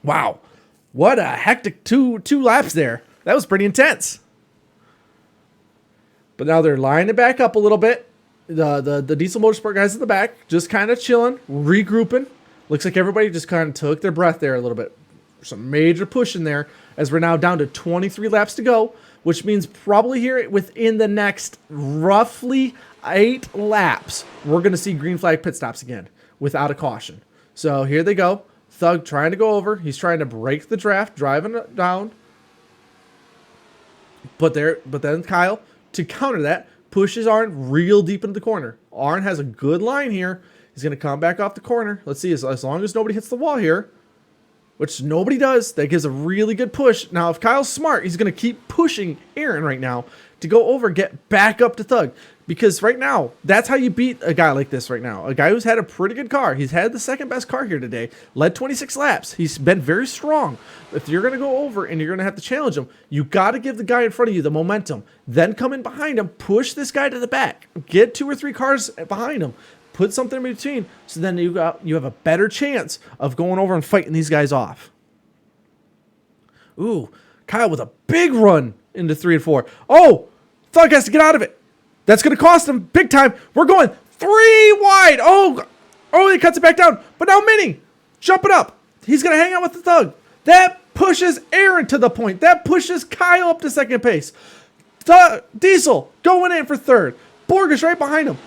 Wow. What a hectic two laps there. That was pretty intense. But now they're lining it back up a little bit. The Diesel Motorsport guys in the back just kind of chilling, regrouping. Looks like everybody just kind of took their breath there a little bit. Some major push in there as we're now down to 23 laps to go, which means probably here within the next roughly 8 laps, we're going to see green flag pit stops again without a caution. So here they go. Thug trying to go over. He's trying to break the draft, driving down. But then Kyle, to counter that, pushes Arn real deep into the corner. Arn has a good line here. He's going to come back off the corner. Let's see, as long as nobody hits the wall here, which nobody does, that gives a really good push. Now, if Kyle's smart, he's going to keep pushing Aaron right now to go over, get back up to Thug. Because right now, that's how you beat a guy like this right now. A guy who's had a pretty good car. He's had the second best car here today. Led 26 laps. He's been very strong. If you're going to go over and you're going to have to challenge him, you got to give the guy in front of you the momentum. Then come in behind him, push this guy to the back. Get 2 or 3 cars behind him. Put something in between, so then you have a better chance of going over and fighting these guys off. Ooh, Kyle with a big run into 3 and 4. Oh, Thug has to get out of it. That's going to cost him big time. We're going 3 wide. Oh, he cuts it back down. But now Mini, jumping up. He's going to hang out with the Thug. That pushes Aaron to the point. That pushes Kyle up to second place. Diesel going in for 3rd. Borgish right behind him.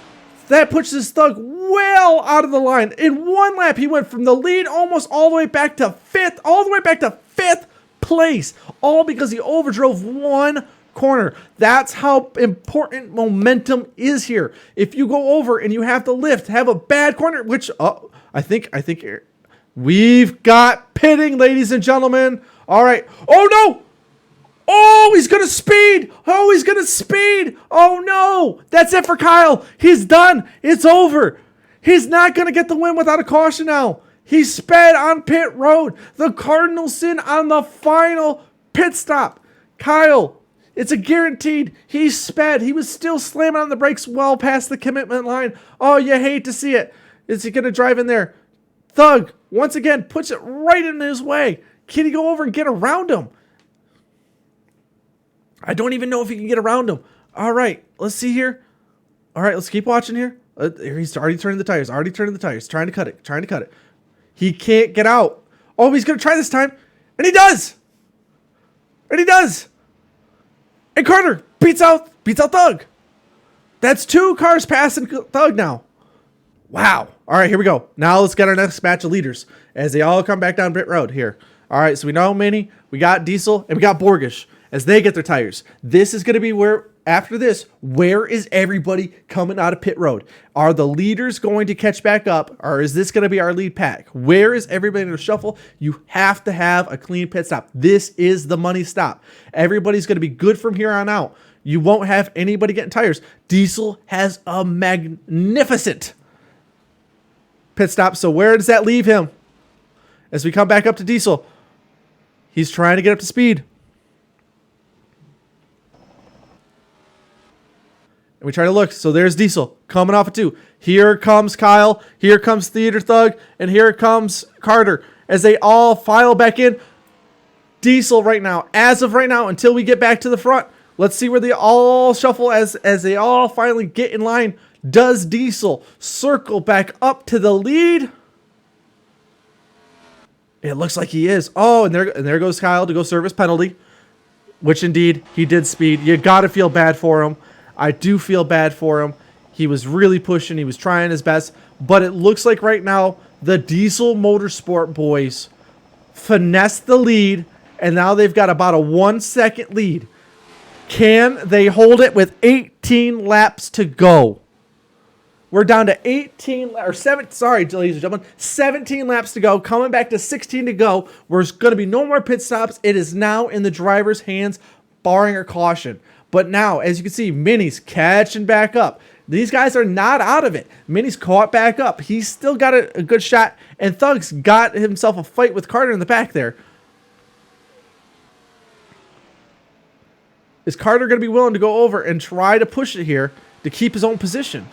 That pushes Thug well out of the line. In 1 lap, he went from the lead almost all the way back to 5th place. All because he overdrove 1 corner. That's how important momentum is here. If you go over and you have to lift, have a bad corner, which I think we've got pitting, ladies and gentlemen. All right. Oh no! Oh, he's going to speed. Oh, no. That's it for Kyle. He's done. It's over. He's not going to get the win without a caution now. He sped on pit road. The Cardinal sin on the final pit stop. Kyle, it's a guaranteed. He sped. He was still slamming on the brakes well past the commitment line. Oh, you hate to see it. Is he going to drive in there? Thug, once again, puts it right in his way. Can he go over and get around him? I don't even know if he can get around him. All right, let's see here. All right, let's keep watching here. He's already turning the tires. Trying to cut it. He can't get out. Oh, he's going to try this time. And he does. And Carter beats out Thug. That's 2 cars passing Thug now. Wow. All right, here we go. Now let's get our next match of leaders as they all come back down pit road here. All right, so we know Mini, we got Diesel, and we got Borgish as they get their tires. This is going to be where, after this, where is everybody coming out of pit road? Are the leaders going to catch back up, or is this going to be our lead pack? Where is everybody going to shuffle? You have to have a clean pit stop. This is the money stop. Everybody's going to be good from here on out. You won't have anybody getting tires. Diesel has a magnificent pit stop, so where does that leave him? As we come back up to Diesel, he's trying to get up to speed. And we try to look. So there's Diesel coming off of 2. Here comes Kyle. Here comes Theater Thug. And here comes Carter as they all file back in. Diesel right now, as of right now, until we get back to the front. Let's see where they all shuffle as they all finally get in line. Does Diesel circle back up to the lead? It looks like he is. Oh, and there goes Kyle to go service penalty, which indeed he did speed. You got to feel bad for him. I do feel bad for him. He was really pushing. He was trying his best. But it looks like right now the Diesel Motorsport boys finessed the lead, and now they've got about a 1 second lead. Can they hold it with 18 laps to go? We're down to 17 laps to go, coming back to 16 to go. There's going to be no more pit stops. It is now in the driver's hands, barring a caution. But now, as you can see, Mini's catching back up. These guys are not out of it. Mini's caught back up. He's still got a good shot, and Thug's got himself a fight with Carter in the back there. Is Carter going to be willing to go over and try to push it here to keep his own position?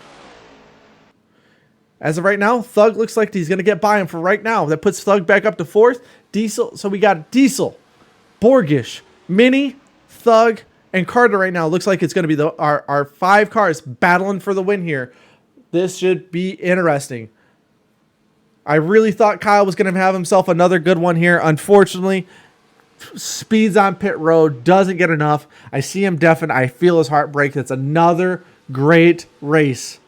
As of right now, Thug looks like he's going to get by him for right now. That puts Thug back up to 4th. Diesel. So we got Diesel, Borgish, Mini, Thug, and Carter right now. Looks like it's going to be our 5 cars battling for the win here. This should be interesting. I really thought Kyle was going to have himself another good one here. Unfortunately, speeds on pit road, doesn't get enough. I see him deafen. I feel his heart break. It's another great race.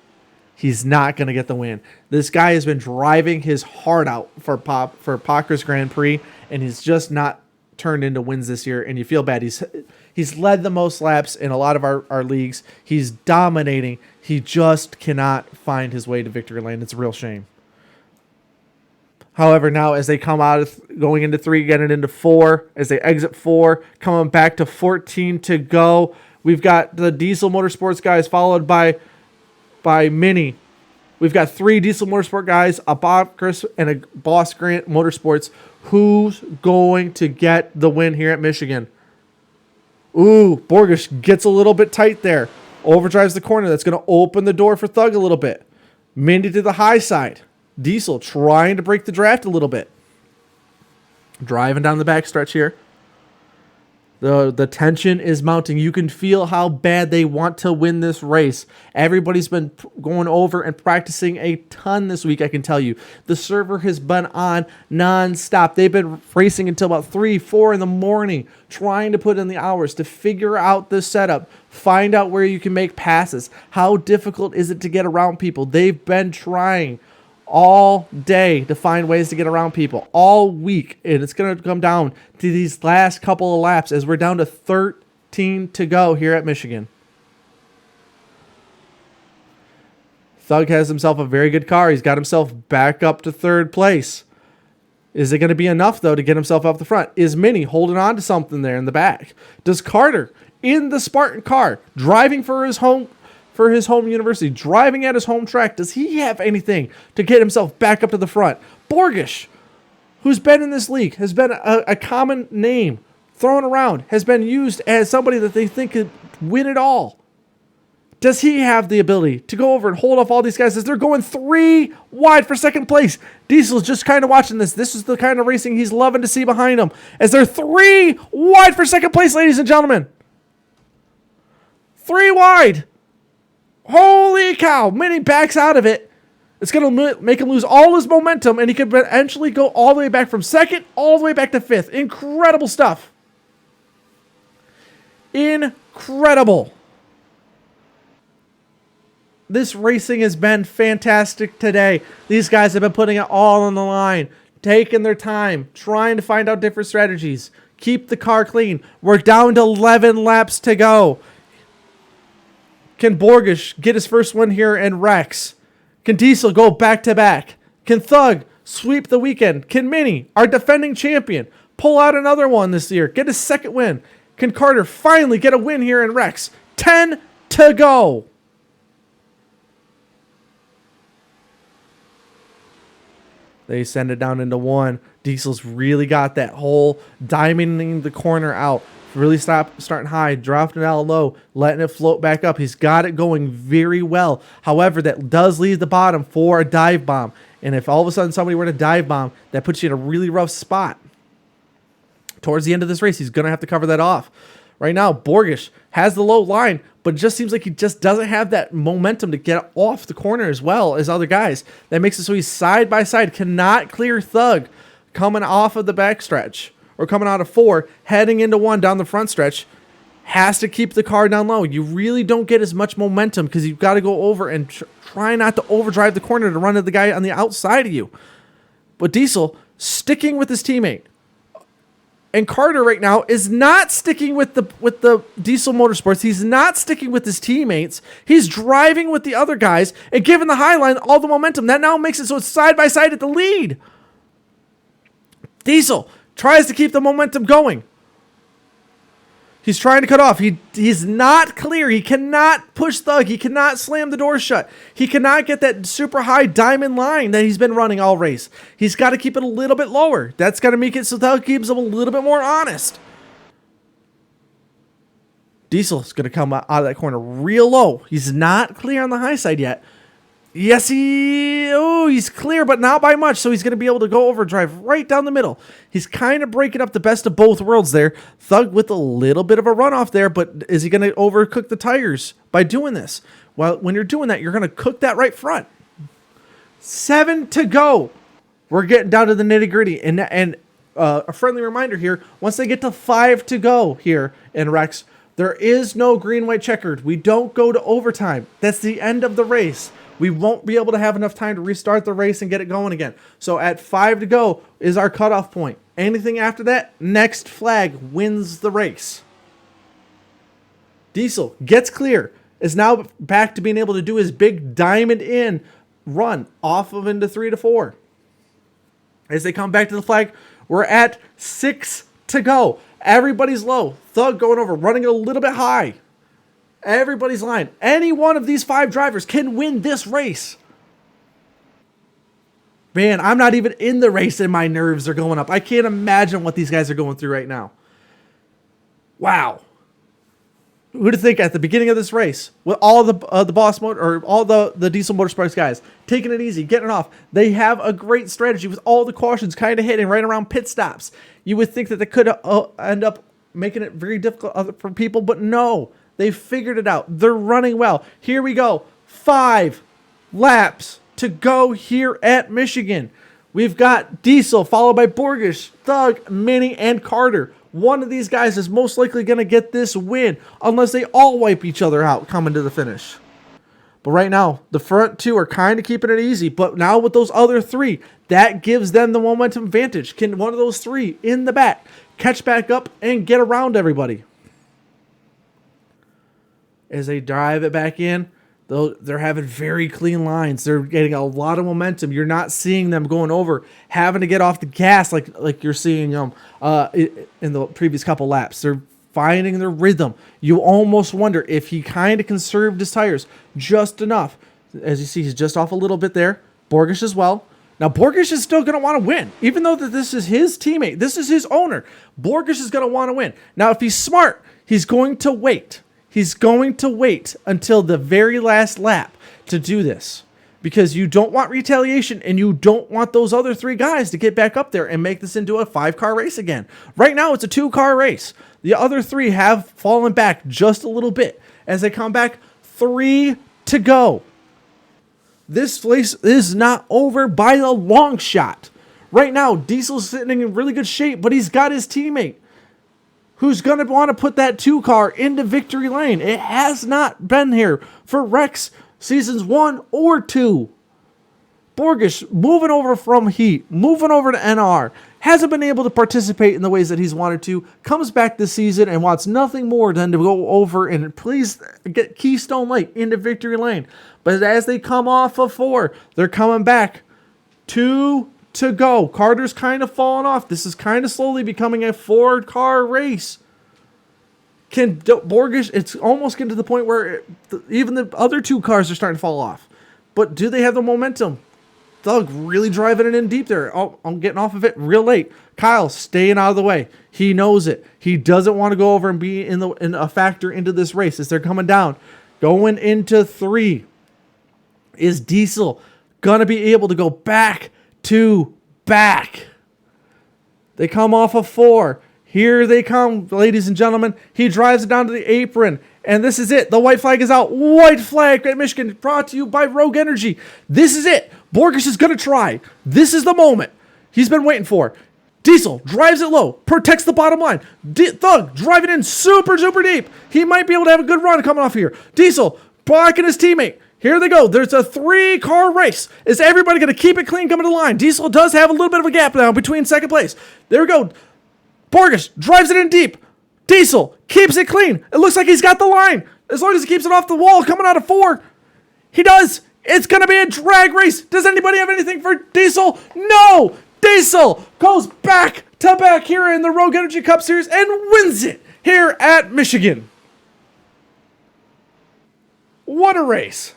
He's not going to get the win. This guy has been driving his heart out for Packers Grand Prix, and he's just not turned into wins this year, and you feel bad. He's led the most laps in a lot of our leagues. He's dominating. He just cannot find his way to victory lane. It's a real shame. However, now as they come out of going into 3, getting into 4, as they exit 4, coming back to 14 to go, we've got the Diesel Motorsports guys followed by Mini. We've got 3 Diesel Motorsport guys, a Bob Chris, and a Boss Grant Motorsports. Who's going to get the win here at Michigan? Ooh, Borgish gets a little bit tight there. Overdrives the corner. That's going to open the door for Thug a little bit. Mindy to the high side. Diesel trying to break the draft a little bit. Driving down the back stretch here. The tension is mounting. You can feel how bad they want to win this race. Everybody's been going over and practicing a ton this week, I can tell you. The server has been on nonstop. They've been racing until about 3, 4 in the morning, trying to put in the hours to figure out the setup, find out where you can make passes. How difficult is it to get around people? They've been trying all day to find ways to get around people all week, and it's going to come down to these last couple of laps as we're down to 13 to go here at Michigan. Thug has himself a very good car. He's got himself back up to 3rd place. Is it going to be enough, though, to get himself up the front? Is Mini holding on to something there in the back? Does Carter, in the Spartan car, driving for his home university, driving at his home track, does he have anything to get himself back up to the front? Borgish, who's been in this league, has been a common name thrown around, has been used as somebody that they think could win it all. Does he have the ability to go over and hold off all these guys as they're going 3 wide for 2nd place? Diesel's just kind of watching this. This is the kind of racing he's loving to see behind him as they're 3 wide for 2nd place, ladies and gentlemen. 3 wide. Holy cow. Mini backs out of it. It's going to make him lose all his momentum, and he could eventually go all the way back from 2nd all the way back to 5th. Incredible stuff. Incredible. This racing has been fantastic today. These guys have been putting it all on the line, taking their time, trying to find out different strategies, keep the car clean. We're down to 11 laps to go. Can Borgish get his first win here in Rex? Can Diesel go back-to-back? Can Thug sweep the weekend? Can Mini, our defending champion, pull out another one this year, get his 2nd win? Can Carter finally get a win here in Rex? 10 to go. They send it down into 1. Diesel's really got that whole diamonding the corner out. really starting high, dropping it out low, letting it float back up. He's got it going very well. However, that does leave the bottom for a dive bomb. And if all of a sudden somebody were to dive bomb, that puts you in a really rough spot. Towards the end of this race, he's going to have to cover that off. Right now, Borgish has the low line, but it just seems like he just doesn't have that momentum to get off the corner as well as other guys. That makes it so he's side by side, cannot clear Thug coming off of the backstretch or coming out of 4, heading into 1 down the front stretch. Has to keep the car down low. You really don't get as much momentum because you've got to go over and try not to overdrive the corner to run to the guy on the outside of you. But Diesel sticking with his teammate. And Carter right now is not sticking with the Diesel Motorsports. He's not sticking with his teammates. He's driving with the other guys and giving the Highline all the momentum. That now makes it so it's side by side at the lead. Diesel tries to keep the momentum going. He's trying to cut off. He's not clear. He cannot push Thug. He cannot slam the door shut. He cannot get that super high diamond line that he's been running all race. He's got to keep it a little bit lower. That's got to make it so Thug keeps him a little bit more honest. Diesel's going to come out of that corner real low. He's not clear on the high side yet. Yes, he's clear, but not by much, so he's going to be able to go overdrive right down the middle. He's kind of breaking up the best of both worlds there. Thug with a little bit of a runoff there, but is he going to overcook the tires by doing this? Well, when you're doing that, you're going to cook that right front. 7 to go. We're getting down to the nitty-gritty, and a friendly reminder here, once they get to 5 to go here in Rex, there is no green-white checkered. We don't go to overtime. That's the end of the race. We won't be able to have enough time to restart the race and get it going again. So at 5 to go is our cutoff point. Anything after that, next flag wins the race. Diesel gets clear, is now back to being able to do his big diamond in run off of into 3 to 4. As they come back to the flag, we're at 6 to go. Everybody's low. Thug going over, running it a little bit high. Everybody's line. Any one of these 5 drivers can win this race. Man, I'm not even in the race and my nerves are going up. I can't imagine what these guys are going through right now. Wow. Who'd think at the beginning of this race, with all the boss mode or all the Diesel Motorsports guys taking it easy, getting it off, they have a great strategy with all the cautions kind of hitting right around pit stops. You would think that they could end up making it very difficult for people, but no. They figured it out. They're running well. Here we go. 5 laps to go here at Michigan. We've got Diesel followed by Borgish, Thug, Mini, and Carter. One of these guys is most likely going to get this win unless they all wipe each other out coming to the finish. But right now, the front 2 are kind of keeping it easy. But now with those other 3, that gives them the momentum advantage. Can one of those 3 in the back catch back up and get around everybody? As they drive it back in, they're having very clean lines. They're getting a lot of momentum. You're not seeing them going over, having to get off the gas like you're seeing them in the previous couple laps. They're finding their rhythm. You almost wonder if he kind of conserved his tires just enough. As you see, he's just off a little bit there. Borgish as well. Now, Borgish is still going to want to win. Even though that this is his teammate, this is his owner, Borgish is going to want to win. Now, if he's smart, he's going to wait. He's going to wait until the very last lap to do this because you don't want retaliation and you don't want those other 3 guys to get back up there and make this into a 5-car race again. Right now, it's a 2-car race. The other 3 have fallen back just a little bit as they come back. 3 to go. This race is not over by a long shot. Right now, Diesel's sitting in really good shape, but he's got his teammate who's going to want to put that 2-car into victory lane. It has not been here for Rex seasons 1 or 2. Borgish moving over from Heat, moving over to NR, hasn't been able to participate in the ways that he's wanted to, comes back this season and wants nothing more than to go over and please get Keystone Lake into victory lane. But as they come off of 4, they're coming back. 2 to go. Carter's kind of falling off. This is kind of slowly becoming a 4-car race. Can Borgish, it's almost getting to the point where even the other 2 cars are starting to fall off. But do they have the momentum? Thug really driving it in deep there. Oh, I'm getting off of it real late. Kyle staying out of the way. He knows it. He doesn't want to go over and be in a factor into this race as they're coming down. Going into 3. Is Diesel gonna be able to go back to back? They come off of 4. Here they come, ladies and gentlemen. He drives it down to the apron. And this is it. The white flag is out. White flag at Michigan, brought to you by Rogue Energy. This is it. Borges is going to try. This is the moment he's been waiting for. Diesel drives it low, protects the bottom line. Thug driving in super deep. He might be able to have a good run coming off here. Diesel blocking his teammate. Here they go. There's a 3-car race. Is everybody going to keep it clean coming to the line? Diesel does have a little bit of a gap now between second place. There we go. Borges drives it in deep. Diesel keeps it clean. It looks like he's got the line. As long as he keeps it off the wall coming out of 4. He does. It's going to be a drag race. Does anybody have anything for Diesel? No. Diesel goes back to back here in the Rogue Energy Cup Series and wins it here at Michigan. What a race.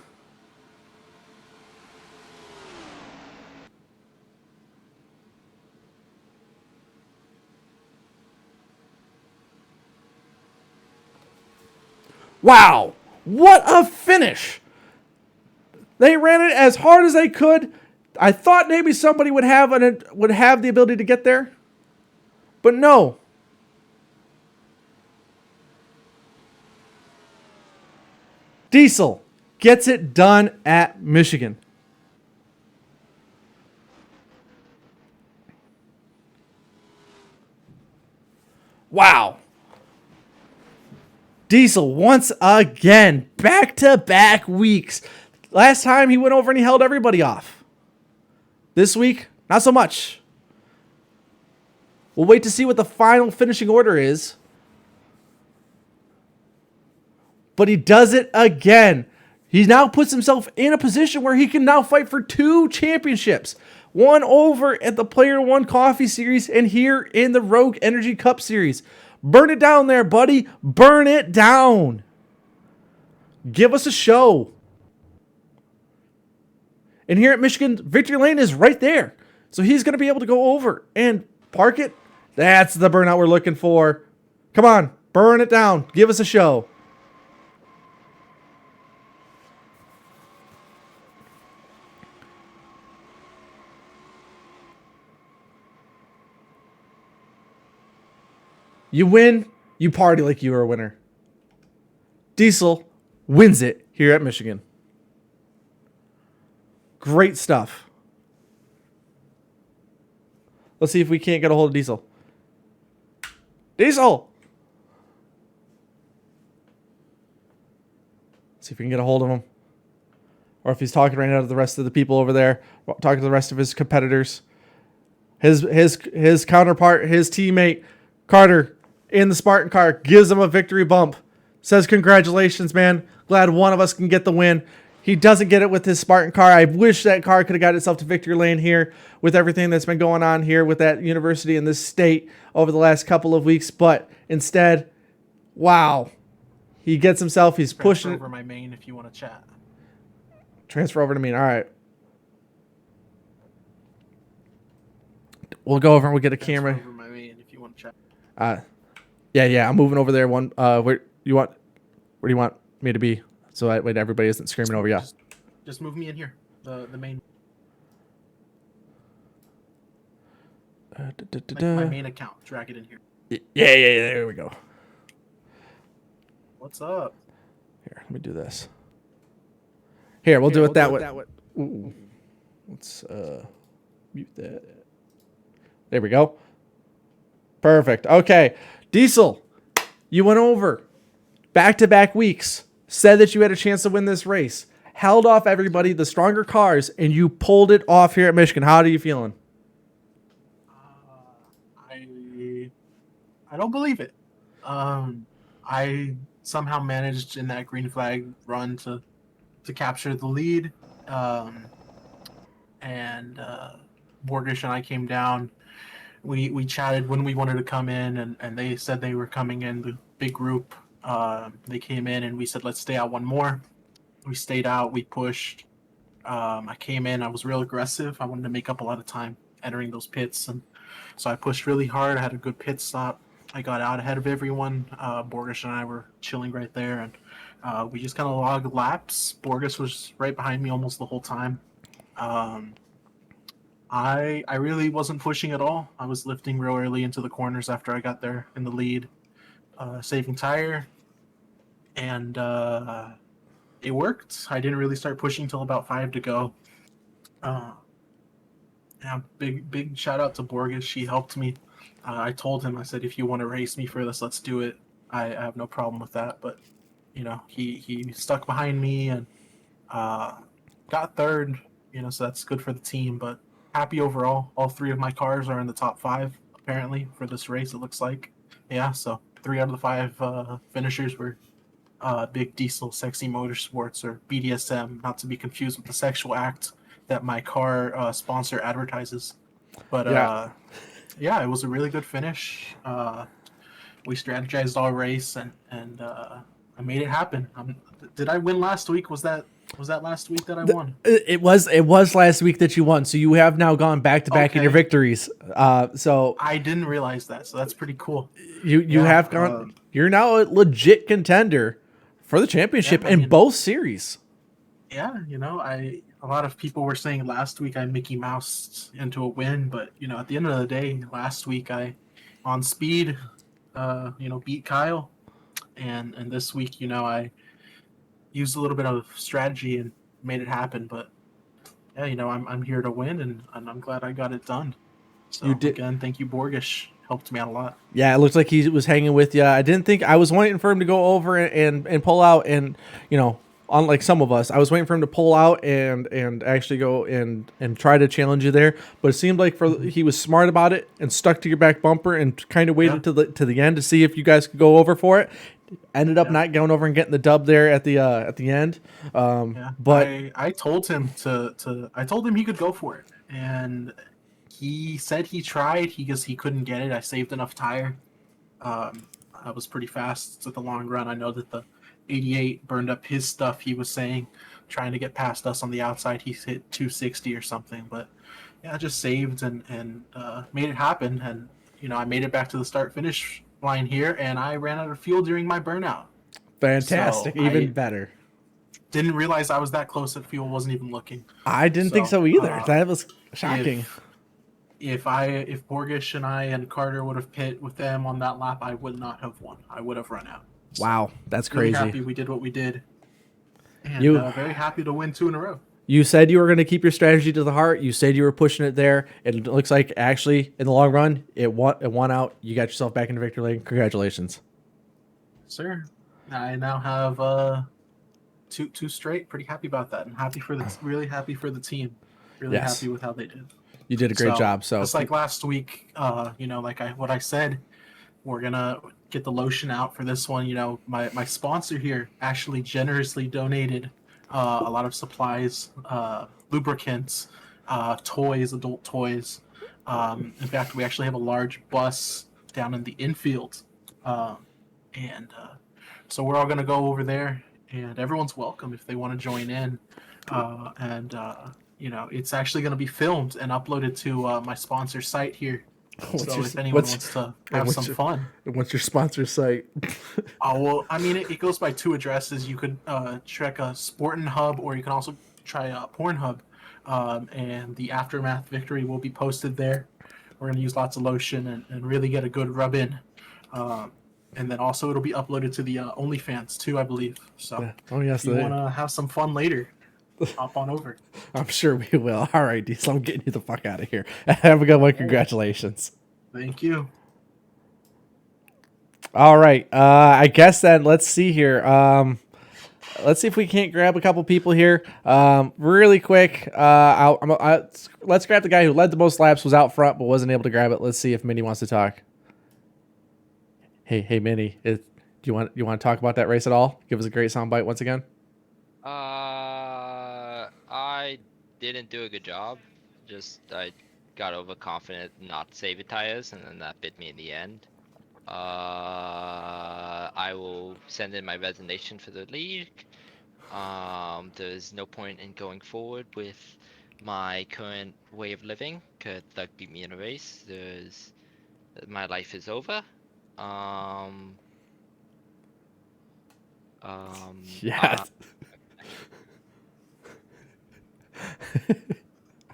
Wow, what a finish. They ran it as hard as they could. I thought maybe somebody would have the ability to get there. But no. Diesel gets it done at Michigan. Wow. Diesel once again, back-to-back weeks. Last time he went over and he held everybody off. This week, not so much. We'll wait to see what the final finishing order is. But he does it again. He now puts himself in a position where he can now fight for 2 championships. One over at the Player One Coffee Series and here in the Rogue Energy Cup Series. Burn it down there, buddy. Burn it down. Give us a show. And here at Michigan, victory lane is right there. So he's going to be able to go over and park it. That's the burnout we're looking for. Come on, burn it down. Give us a show. You win, you party like you were a winner. Diesel wins it here at Michigan. Great stuff. Let's see if we can't get a hold of Diesel. Diesel! See if we can get a hold of him. Or if he's talking right now to the rest of the people over there, talking to the rest of his competitors. His counterpart, his teammate, Carter, in the Spartan car, gives him a victory bump. Says, congratulations, man. Glad one of us can get the win. He doesn't get it with his Spartan car. I wish that car could have got itself to victory lane here with everything that's been going on here with that university in this state over the last couple of weeks. But instead, wow. He gets himself, he's pushing it. Transfer over my main if you want to chat. Transfer over to me. All right. We'll go over and we'll get a camera. Transfer over my main if you want to chat. Yeah. I'm moving over there. Where do you want me to be? So that way everybody isn't screaming over you. Just move me in here. The main. My main account. Drag it in here. Yeah. There we go. What's up? Here, let me do this. Here, we'll do it that way. Ooh. Let's mute that. There we go. Perfect. Okay. Diesel, you went over back-to-back weeks, said that you had a chance to win this race, held off everybody, the stronger cars, and you pulled it off here at Michigan. How are you feeling? I don't believe it. I somehow managed in that green flag run to capture the lead, and Borgish and I came down. We chatted when we wanted to come in, and they said they were coming in, the big group. They came in, and we said, let's stay out one more. We stayed out. We pushed. I came in, I was real aggressive. I wanted to make up a lot of time entering those pits, and so I pushed really hard. I had a good pit stop. I got out ahead of everyone. Borges and I were chilling right there, and we just kind of logged laps. Borges was right behind me almost the whole time. Um, I really wasn't pushing at all. I was lifting real early into the corners after I got there in the lead, saving tire, and it worked. I didn't really start pushing until about 5 to go. Uh, yeah, big shout out to Borges. She helped me. I told him, I said, if you want to race me for this, let's do it. I have no problem with that. But he stuck behind me and got third. So that's good for the team. But happy overall. All 3 of my cars are in the top 5 apparently for this race. It looks like. Yeah, so 3 out of the 5 finishers were Big Diesel Sexy Motorsports, or BDSM, not to be confused with the sexual act that my car sponsor advertises. But yeah, it was a really good finish. We strategized all race, and I made it happen. Did I win last week? Was that last week that I won? It was last week that you won. So you have now gone back to back in your victories. So I didn't realize that. So that's pretty cool. You have gone. You're now a legit contender for the championship in both series. Yeah, a lot of people were saying last week I Mickey Moused into a win, but at the end of the day, last week I, on speed, beat Kyle, and this week, I used a little bit of strategy and made it happen. But yeah, I'm here to win, and I'm glad I got it done. So You did. again, thank you, Borges. Helped me out a lot. Yeah, it looks like he was hanging with you. I didn't think I was waiting for him to go over and pull out, and unlike some of us, I was waiting for him to pull out and actually go and try to challenge you there. But it seemed like he was smart about it and stuck to your back bumper and kind of waited to the end to see if you guys could go over for it. Ended up not going over and getting the dub there at the end. But I told him I told him he could go for it, and he said he tried. He couldn't get it. I saved enough tire. I was pretty fast at the long run. I know that the 88 burned up his stuff. He was saying, trying to get past us on the outside. He hit 260 or something. But yeah, I just saved and made it happen. And I made it back to the start finish line here, and I ran out of fuel during my burnout. Fantastic, So even better. Didn't realize I was that close that fuel wasn't even looking. I didn't think so either. That was shocking. If Borges and I and Carter would have pit with them on that lap, I would not have won. I would have run out. So wow, that's really crazy. Happy we did what we did, and very happy to win 2 in a row. You said you were going to keep your strategy to the heart. You said you were pushing it there. It looks like actually in the long run, it won out. You got yourself back into victory lane. Congratulations, sir. I now have two straight. Pretty happy about that, and really happy for the team. Really happy with how they did. You did a great job. So just like last week, what I said, we're gonna get the lotion out for this one. My sponsor here actually generously donated a lot of supplies, lubricants, toys, adult toys. In fact, we actually have a large bus down in the infield, and so we're all gonna go over there, and everyone's welcome if they want to join in, it's actually going to be filmed and uploaded to my sponsor site here. If anyone wants to have some fun. What's your sponsor site? It goes by 2 addresses. You could check a Sportin' Hub, or you can also try Pornhub. And the Aftermath victory will be posted there. We're going to use lots of lotion and really get a good rub in. And then also it'll be uploaded to the OnlyFans too, I believe. So if you want to have some fun later, hop on over. I'm sure we will. All right, Diesel, I'm getting you the fuck out of here. Have a good one. Congratulations. Thank you. All right. I guess then let's see here. Let's see if we can't grab a couple people here. Really quick. Let's grab the guy who led the most laps, was out front, but wasn't able to grab it. Let's see if Minnie wants to talk. Hey, Minnie. Do you want to talk about that race at all? Give us a great soundbite once again. I didn't do a good job. I got overconfident, not saving tires, and then that bit me in the end. I will send in my resignation for the league. There's no point in going forward with my current way of living. Cause Thug beat me in a race. My life is over. Um, Yeah.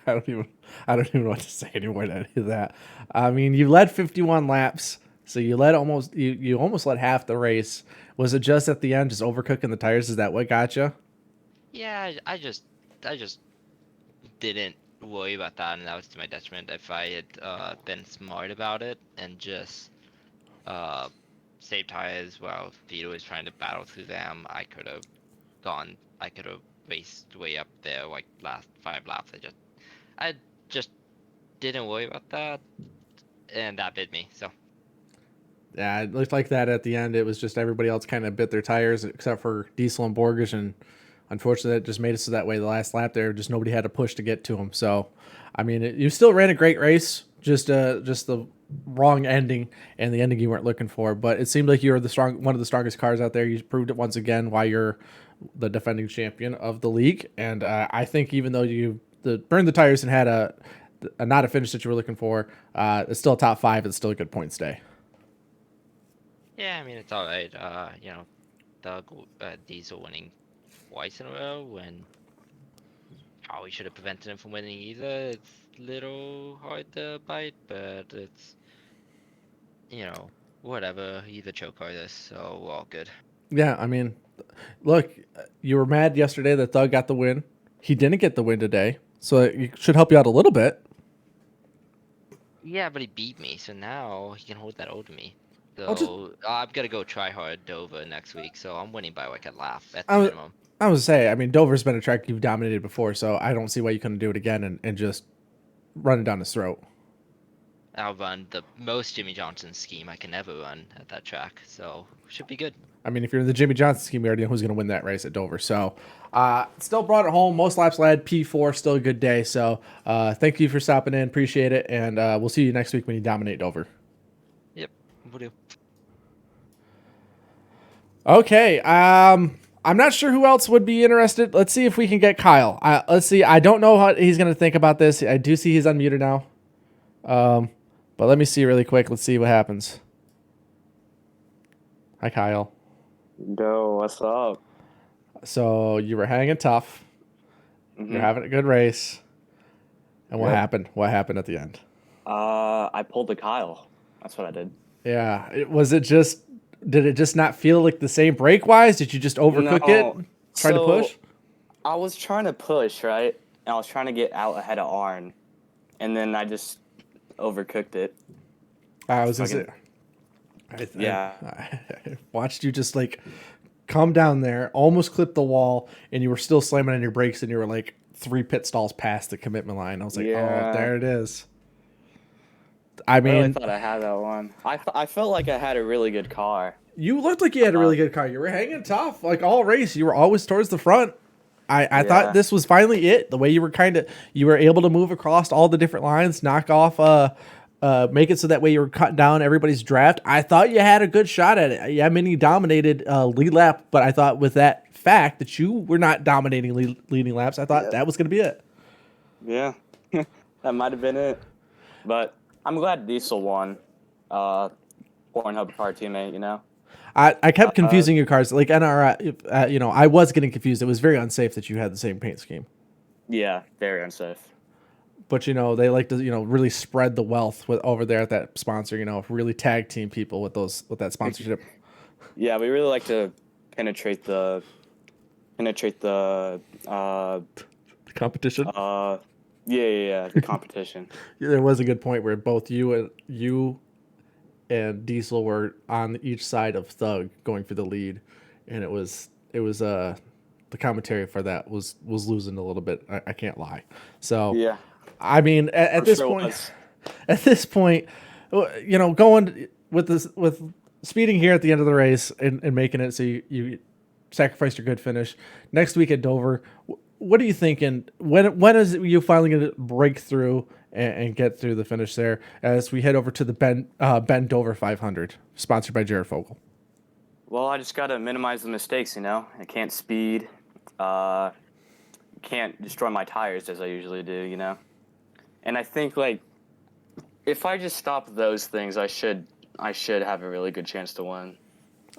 I don't even I don't even know what to say anymore to any of that. I mean, you led 51 laps, so you almost led half the race. Was it just at the end, just overcooking the tires? Is that what got you? yeah, I just didn't worry about that, and that was to my detriment. If I had been smart about it and just uh saved tires while Vito was trying to battle through them, I could have raced way up there like last 5 laps. I just didn't worry about that, and that bit me. So Yeah, it looked like that at the end. It was just everybody else kind of bit their tires except for Diesel and Borgish, and unfortunately, it just made it so that way the last lap there, just nobody had to push to get to him. So, I mean, you still ran a great race, just the wrong ending and the ending you weren't looking for. But it seemed like you were one of the strongest cars out there. You proved it once again why you're the defending champion of the league. And I think even though you burned the tires and had a not a finish that you were looking for, it's still a top five. It's still a good points day. yeah, I mean it's all right. Doug Diesel winning twice in a row when probably should have prevented him from winning either. It's a little hard to bite, but it's whatever. He's a choke artist, so we're all good. Yeah, I mean, look, you were mad yesterday that Doug got the win. He didn't get the win today, so it should help you out a little bit. Yeah, but he beat me, so now he can hold that over me. I'll just, So I'm gonna go try hard Dover next week. So I'm winning by like a lap at I the was, minimum. I was say, I mean, Dover's been a track you've dominated before, so I don't see why you couldn't do it again and just run it down his throat. I'll run the most Jimmy Johnson scheme I can ever run at that track, so should be good. I mean, if you're in the Jimmy Johnson scheme, you already know who's going to win that race at Dover. So, still brought it home. Most laps led. P4, still a good day. So, thank you for stopping in. Appreciate it. And we'll see you next week when you dominate Dover. Yep, will do. Okay. I'm not sure who else would be interested. Let's see if we can get Kyle. Let's see. I don't know how he's going to think about this. I do see he's unmuted now. But let me see really quick. Let's see what happens. Hi, Kyle. Yo, what's up? So you were hanging tough. You're having a good race. And what Yep. happened? What happened at the end? I pulled a Kyle. That's what I did. Yeah. Did it just not feel like the same brake wise? Did you just overcook No. it? Try to So, push? I was trying to push, right? And I was trying to get out ahead of Arn. And then I just overcooked it. I was just fucking- Yeah. I watched you just like come down there, almost clip the wall, and you were still slamming on your brakes, and you were like 3 pit stalls past the commitment line. I was like, Yeah. oh, there it is. I I really mean, thought I had that one. I felt like I had a really good car. you looked like you had a really good car. You were hanging tough, like all race. You were always towards the front. I thought Yeah. this was finally it. The way you were able to move across all the different lines, knock off, make it so that way you were cutting down everybody's draft. I thought you had a good shot at it. Yeah, I mean, you dominated lead lap, but I thought with that fact that you were not dominating leading laps, I thought that was going to be it. Yeah. That might have been it. But I'm glad Diesel won. Pornhub car teammate, you know? I kept confusing your cars. Like NR, I was getting confused. It was very unsafe that you had the same paint scheme. Yeah, very unsafe. But they like to really spread the wealth over there at that sponsor. Really tag team people with that sponsorship. Yeah, we really like to penetrate the Competition. the competition. There was a good point where both you and Diesel were on each side of Thug going for the lead, and it was the commentary for that was losing a little bit. I can't lie. So Yeah. I mean, at For this sure point, was. going with speeding here at the end of the race and making it so you sacrificed your good finish. Next week at Dover, what are you thinking? When is you finally going to break through and get through the finish there as we head over to the Ben Dover 500, sponsored by Jared Fogle? Well, I just gotta minimize the mistakes, you know? I can't speed. can't destroy my tires as I usually do, you know. And I think like if I just stop those things, I should have a really good chance to win.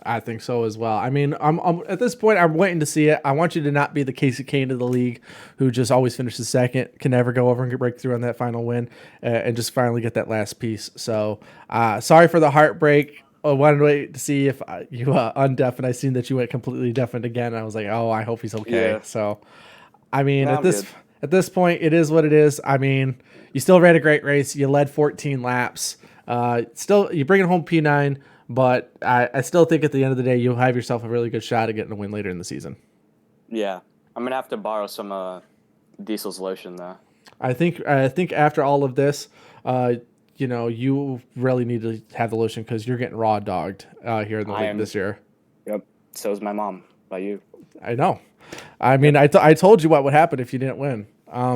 I think so as well. I mean, I'm at this point, I'm waiting to see it. I want you to not be the Casey Kane of the league, who just always finishes second, can never go over and get breakthrough on that final win, and just finally get that last piece. So, sorry for the heartbreak. I wanted to wait to see if you undeaf, and I seen that you went completely deafened again. I was like, oh, I hope he's okay. Yeah. So, I mean, No, at I'm this good. at this point, it is what it is. I mean, you still ran a great race. You led 14 laps. Still, you're bringing home P9. But I still think at the end of the day, you'll have yourself a really good shot at getting a win later in the season. Yeah, I'm gonna have to borrow some Diesel's lotion though. I think after all of this, you really need to have the lotion because you're getting raw dogged here in the I league am. this year. Yep. So is my mom. By you. I know. I mean, I told you what would happen if you didn't win.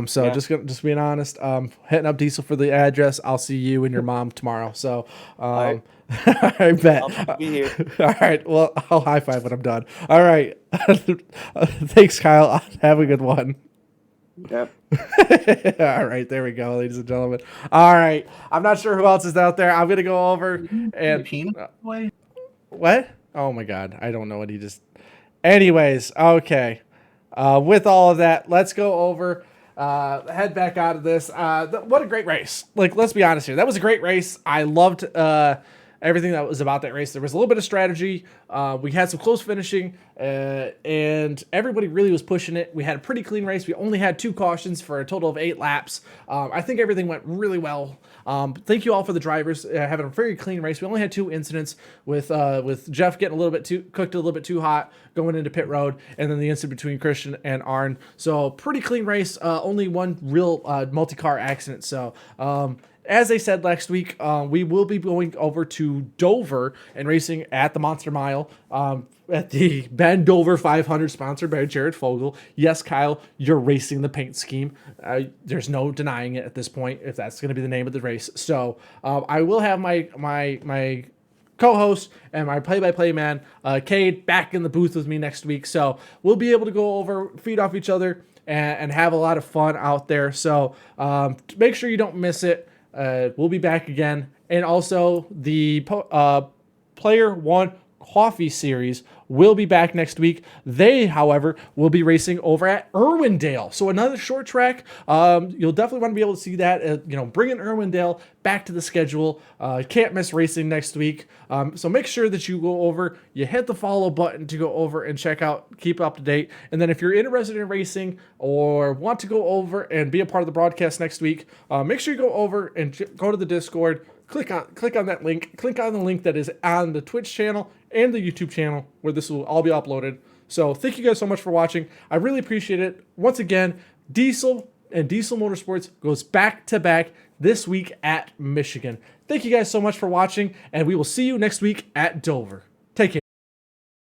So Yeah. just being honest, hitting up Diesel for the address. I'll see you and your mom tomorrow. So, right. I bet. I'll be here. All right. Well, I'll high five when I'm done. All right. Thanks, Kyle. Have a good one. Yep. All right. There we go, ladies and gentlemen. All right. I'm not sure who else is out there. I'm going to go over and Peanut boy. what? Oh my God. I don't know what he just. Anyways. Okay. With all of that, let's go over. Head back out of this. What a great race. Like, let's be honest here. That was a great race. I loved everything that was about that race. There was a little bit of strategy. We had some close finishing, and everybody really was pushing it. We had a pretty clean race. We only had 2 cautions for a total of 8 laps. I think everything went really well. Thank you all for the drivers having a very clean race. We only had 2 incidents with Jeff getting a little bit too hot going into pit road, and then the incident between Christian and Arn. So pretty clean race. Only one real multi-car accident. So. As I said last week, we will be going over to Dover and racing at the Monster Mile at the Ben Dover 500, sponsored by Jared Fogle. Yes, Kyle, you're racing the paint scheme. There's no denying it at this point if that's going to be the name of the race. So I will have my co-host and my play-by-play man, Cade, back in the booth with me next week. So we'll be able to go over, feed off each other, and have a lot of fun out there. So make sure you don't miss it. We'll be back again. And also the Player One Coffee Series will be back next week. They, however, will be racing over at Irwindale. So another short track. You'll definitely want to be able to see that. Bringing Irwindale back to the schedule. Can't miss racing next week. So make sure that you go over, you hit the follow button to go over and check out, keep up to date. And then if you're interested in racing or want to go over and be a part of the broadcast next week, make sure you go over and go to the Discord. Click on that link. Click on the link that is on the Twitch channel and the YouTube channel where this will all be uploaded. So thank you guys so much for watching. I really appreciate it. Once again, Diesel and Diesel Motorsports goes back to back this week at Michigan. Thank you guys so much for watching, and we will see you next week at Dover.